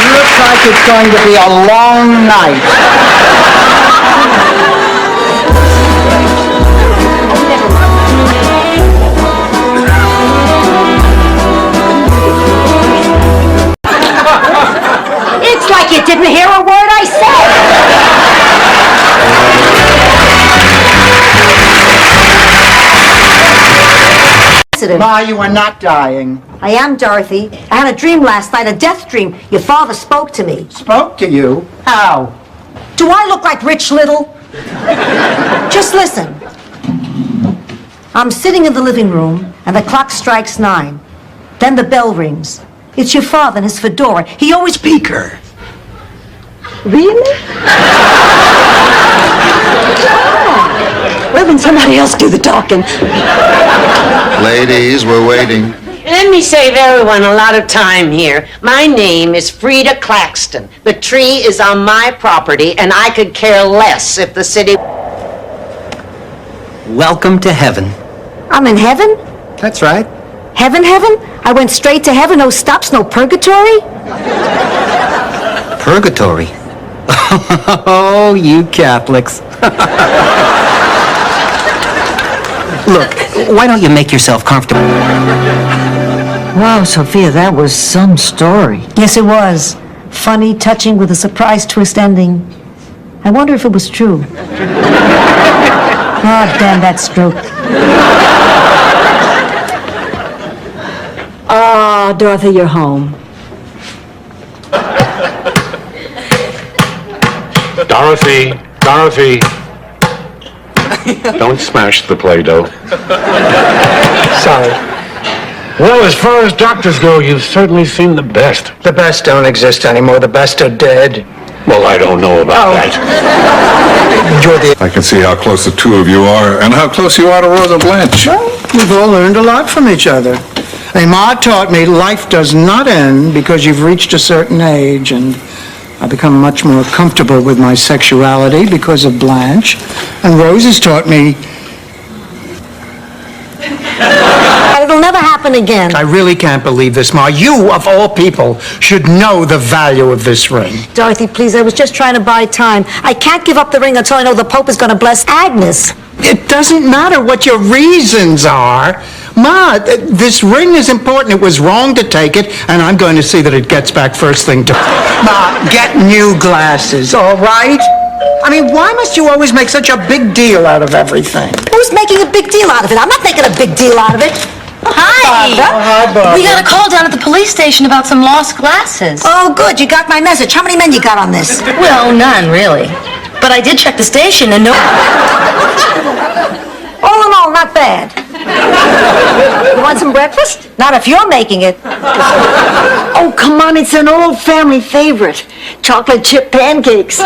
looks like it's going to be a long night. It's like you didn't hear a word I said. Ma, you are not dying. I am, Dorothy. I had a dream last night, a death dream. Your father spoke to me. Spoke to you? How? Do I look like Rich Little? Just listen. I'm sitting in the living room, and the clock strikes 9. Then the bell rings. It's your father in his fedora. He always Speaker. Really? Well, then somebody else do the talking. Ladies, we're waiting. Let me save everyone a lot of time here. My name is Frida Claxton. The tree is on my property, and I could care less if the city... Welcome to heaven. I'm in heaven? That's right. Heaven, heaven? I went straight to heaven, no stops, no purgatory? Purgatory. Oh, you Catholics. Look, why don't you make yourself comfortable? Wow, Sophia, that was some story. Yes, it was. Funny, touching, with a surprise twist ending. I wonder if it was true. Oh, damn that stroke. Ah, Dorothy, you're home. Dorothy, Dorothy. Don't smash the Play-Doh. Sorry. Well, as far as doctors go, you've certainly seen the best. The best don't exist anymore. The best are dead. Well, I don't know about that. I can see how close the two of you are and how close you are to Rosa Blanche. We've all learned a lot from each other. Hey, Ma taught me life does not end because you've reached a certain age, and I've become much more comfortable with my sexuality because of Blanche. And Rose has taught me It'll never happen again. I really can't believe this, Ma. You, of all people, should know the value of this ring. Dorothy, please, I was just trying to buy time. I can't give up the ring until I know the Pope is going to bless Agnes. It doesn't matter what your reasons are. Ma, this ring is important. It was wrong to take it, and I'm going to see that it gets back first thing to... Ma, get new glasses, all right? I mean, why must you always make such a big deal out of everything? Who's making a big deal out of it? I'm not making a big deal out of it. Hi. Hi, Barbara. We got a call down at the police station about some lost glasses. Oh, good. You got my message. How many men you got on this? Well, none, really. But I did check the station and no... All in all, not bad. You want some breakfast? Not if you're making it. Oh, come on, it's an old family favorite. Chocolate chip pancakes.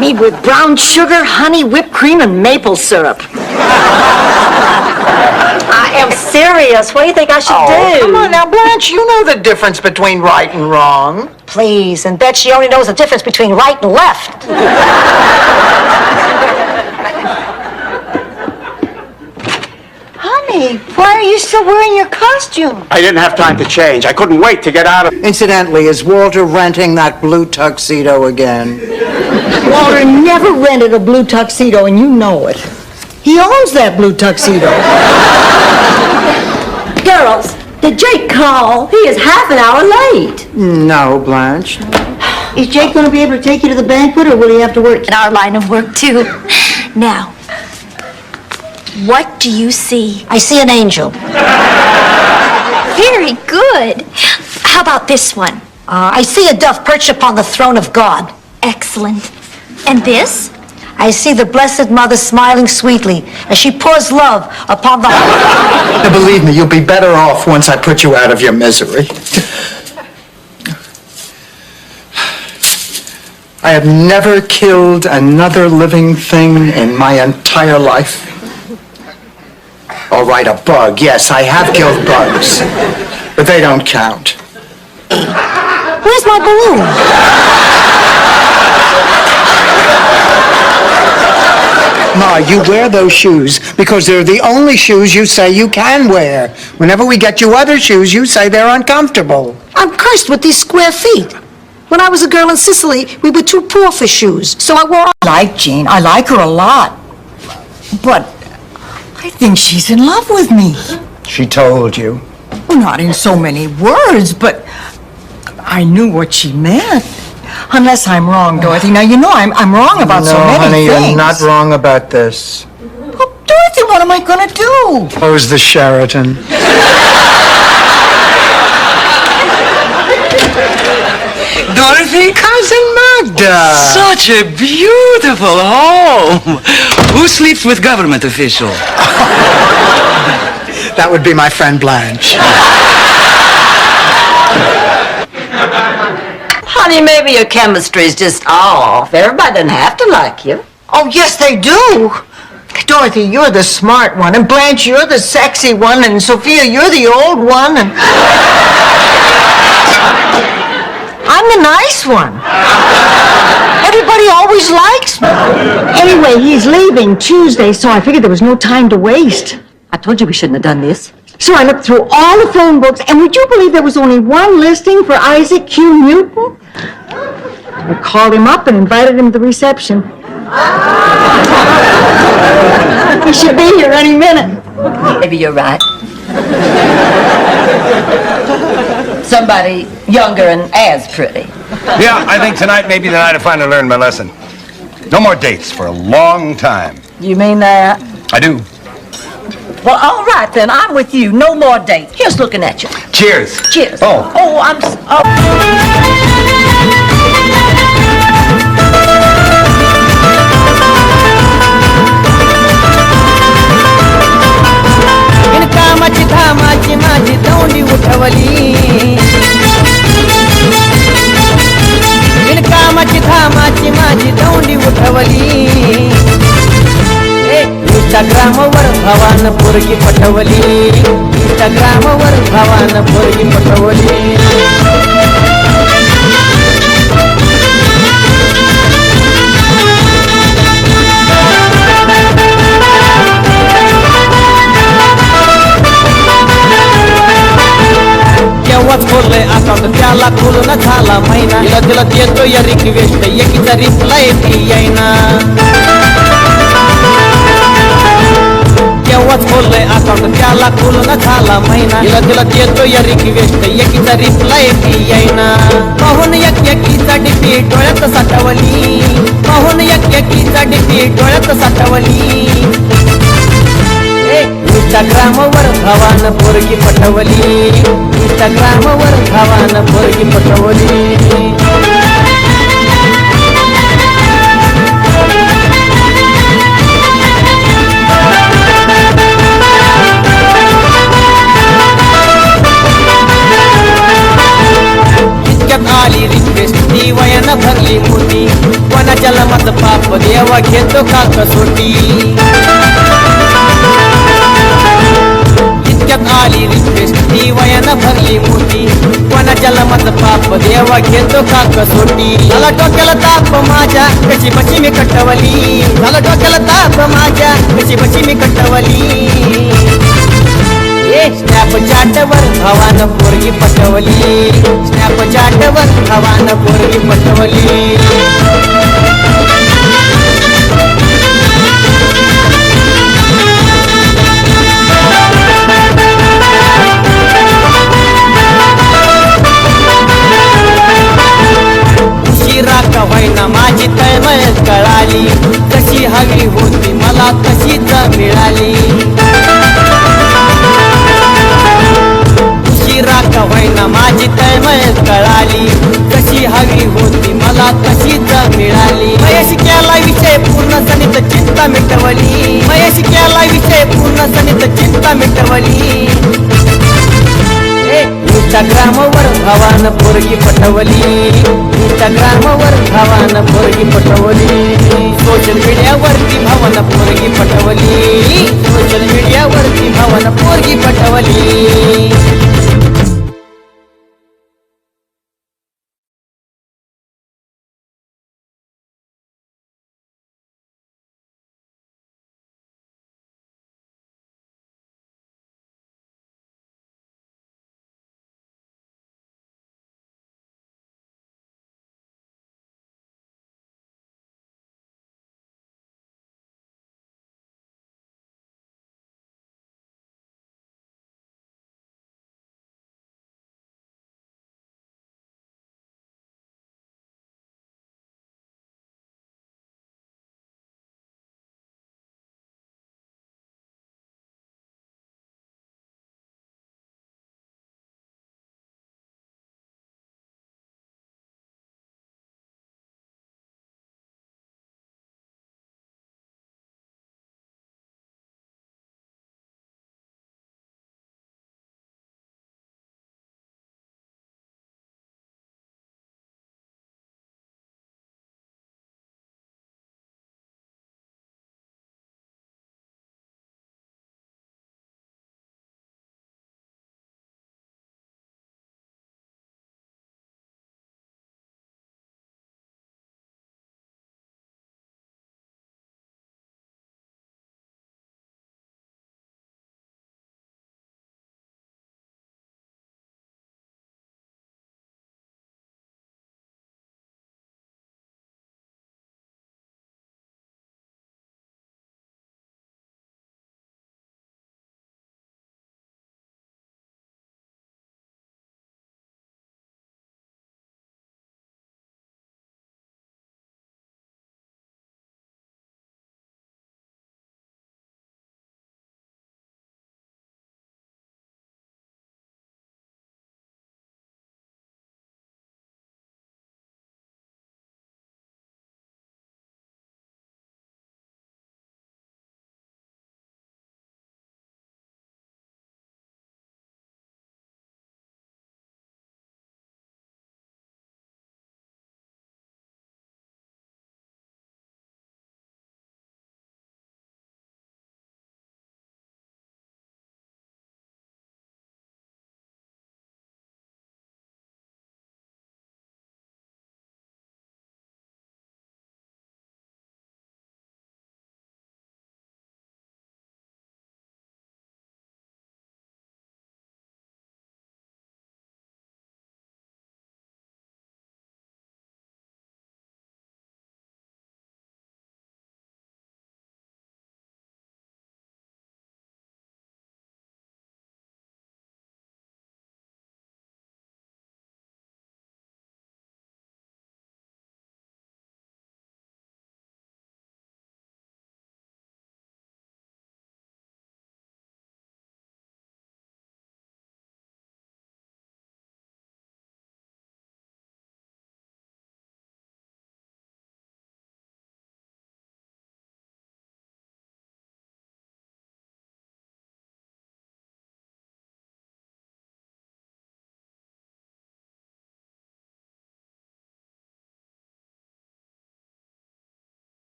Made with brown sugar, honey, whipped cream, and maple syrup. I am serious. What do you think I should do? Come on now, Blanche, you know the difference between right and wrong. Please, and bet she only knows the difference between right and left. Honey, why are you still wearing your costume? I didn't have time to change. I couldn't wait to get out of... Incidentally, is Walter renting that blue tuxedo again? Walter never rented a blue tuxedo, and you know it. He owns that blue tuxedo. Girls, did Jake call? He is half an hour late. No, Blanche. Is Jake going to be able to take you to the banquet, or will he have to work? In our line of work, too. Now, what do you see? I see an angel. Very good. How about this one? I see a dove perched upon the throne of God. Excellent. And this? I see the Blessed Mother smiling sweetly as she pours love upon the... Now, believe me, you'll be better off once I put you out of your misery. I have never killed another living thing in my entire life. All right, a bug. Yes, I have killed bugs. But they don't count. Where's my balloon? Ma, you wear those shoes because they're the only shoes you say you can wear. Whenever we get you other shoes, you say they're uncomfortable. I'm cursed with these square feet. When I was a girl in Sicily, we were too poor for shoes, so I wore... I like Jean. I like her a lot. But I think she's in love with me. She told you. Well, not in so many words, but I knew what she meant. Unless I'm wrong, Dorothy. Now, you know I'm wrong about so many honey, things. you're not wrong about this. Well, Dorothy, what am I going to do? Close the Sheraton. Dorothy? Cousin Magda! Such a beautiful home! Who sleeps with government official? That would be my friend Blanche. Honey, maybe your chemistry's just off. Everybody doesn't have to like you. Oh, yes, they do. Dorothy, you're the smart one, and Blanche, you're the sexy one, and Sophia, you're the old one, and... I'm the nice one. Everybody always likes me. Anyway, he's leaving Tuesday, so I figured there was no time to waste. I told you we shouldn't have done this. So I looked through all the phone books, and would you believe there was only one listing for Isaac Q. Newton? I called him up and invited him to the reception. He should be here any minute. Maybe you're right. Somebody younger and as pretty. Yeah, I think tonight may be the night I finally learned my lesson. No more dates for a long time. You mean that? I do. Well, all right then. I'm with you. No more dates. Just looking at you. Cheers. Cheers. Oh. Oh, कामाची धामाची माझी दौंडी उठवली कामाची धामाची माझी दौंडी उठवली इंस्टाग्रामवर भावानं पोरगी पटवली इंस्टाग्रामवर भावानं पोरगी पटवली तेव्हाच खोललंय अकाउंट त्याला खोलून झाला महिना तिला देतो या रिक्वेस्ट एकीचा रिप्लाय येईना तेव्हाच खोललंय अकाउंट त्याला खोलून झाला महिना तिला देतो या रिक्वेस्ट एकीचा रिप्लाय येईना पाहून एकीचा डीपी डोळ्यात साठवली पाहून एकीचा डीपी डोळ्यात साठवली इंस्टाग्रामवर भावानं पोरगी पटवली इंस्टाग्रामवर भावानं पोरगी पटवली इतक्यात आली रिक्वेस्ट ती वयानं भरली मोठी कोणाच्या लमाचं पाप देवा घेतो का कसोटी आली रिक्वेस्ट ती वयानं भरली मोठी कोणाच्या लमाचं पाप देवा घेतो का कसोटी झाला डोक्याला ताप माझ्या कशी बशी मी कटवली झाला डोक्याला ताप माझ्या कशी बशी मी कटवली स्नॅपचॅटवर भावानं पोरगी पटवली स्नॅपचॅटवर भावानं पोरगी पटवली का होईना माझी तळमळ कळाली कशी हवी होती मला तशीच मिळाली उशिरा का होईना माझी तळमळ कळाली कशी हवी होती मला तशीच मिळाली मयशी केला विषय पूर्ण सनित चिंता मिटवली मयशी केला विषय पूर्ण सनित चिंता मिटवली इंस्टाग्रामवर भावानं पोरगी पटवली इंस्टाग्रामवर भावानं पोरगी पटवली सोशल मीडियावरती भावानं पोरगी पटवली सोशल मीडियावरती भावानं पोरगी पटवली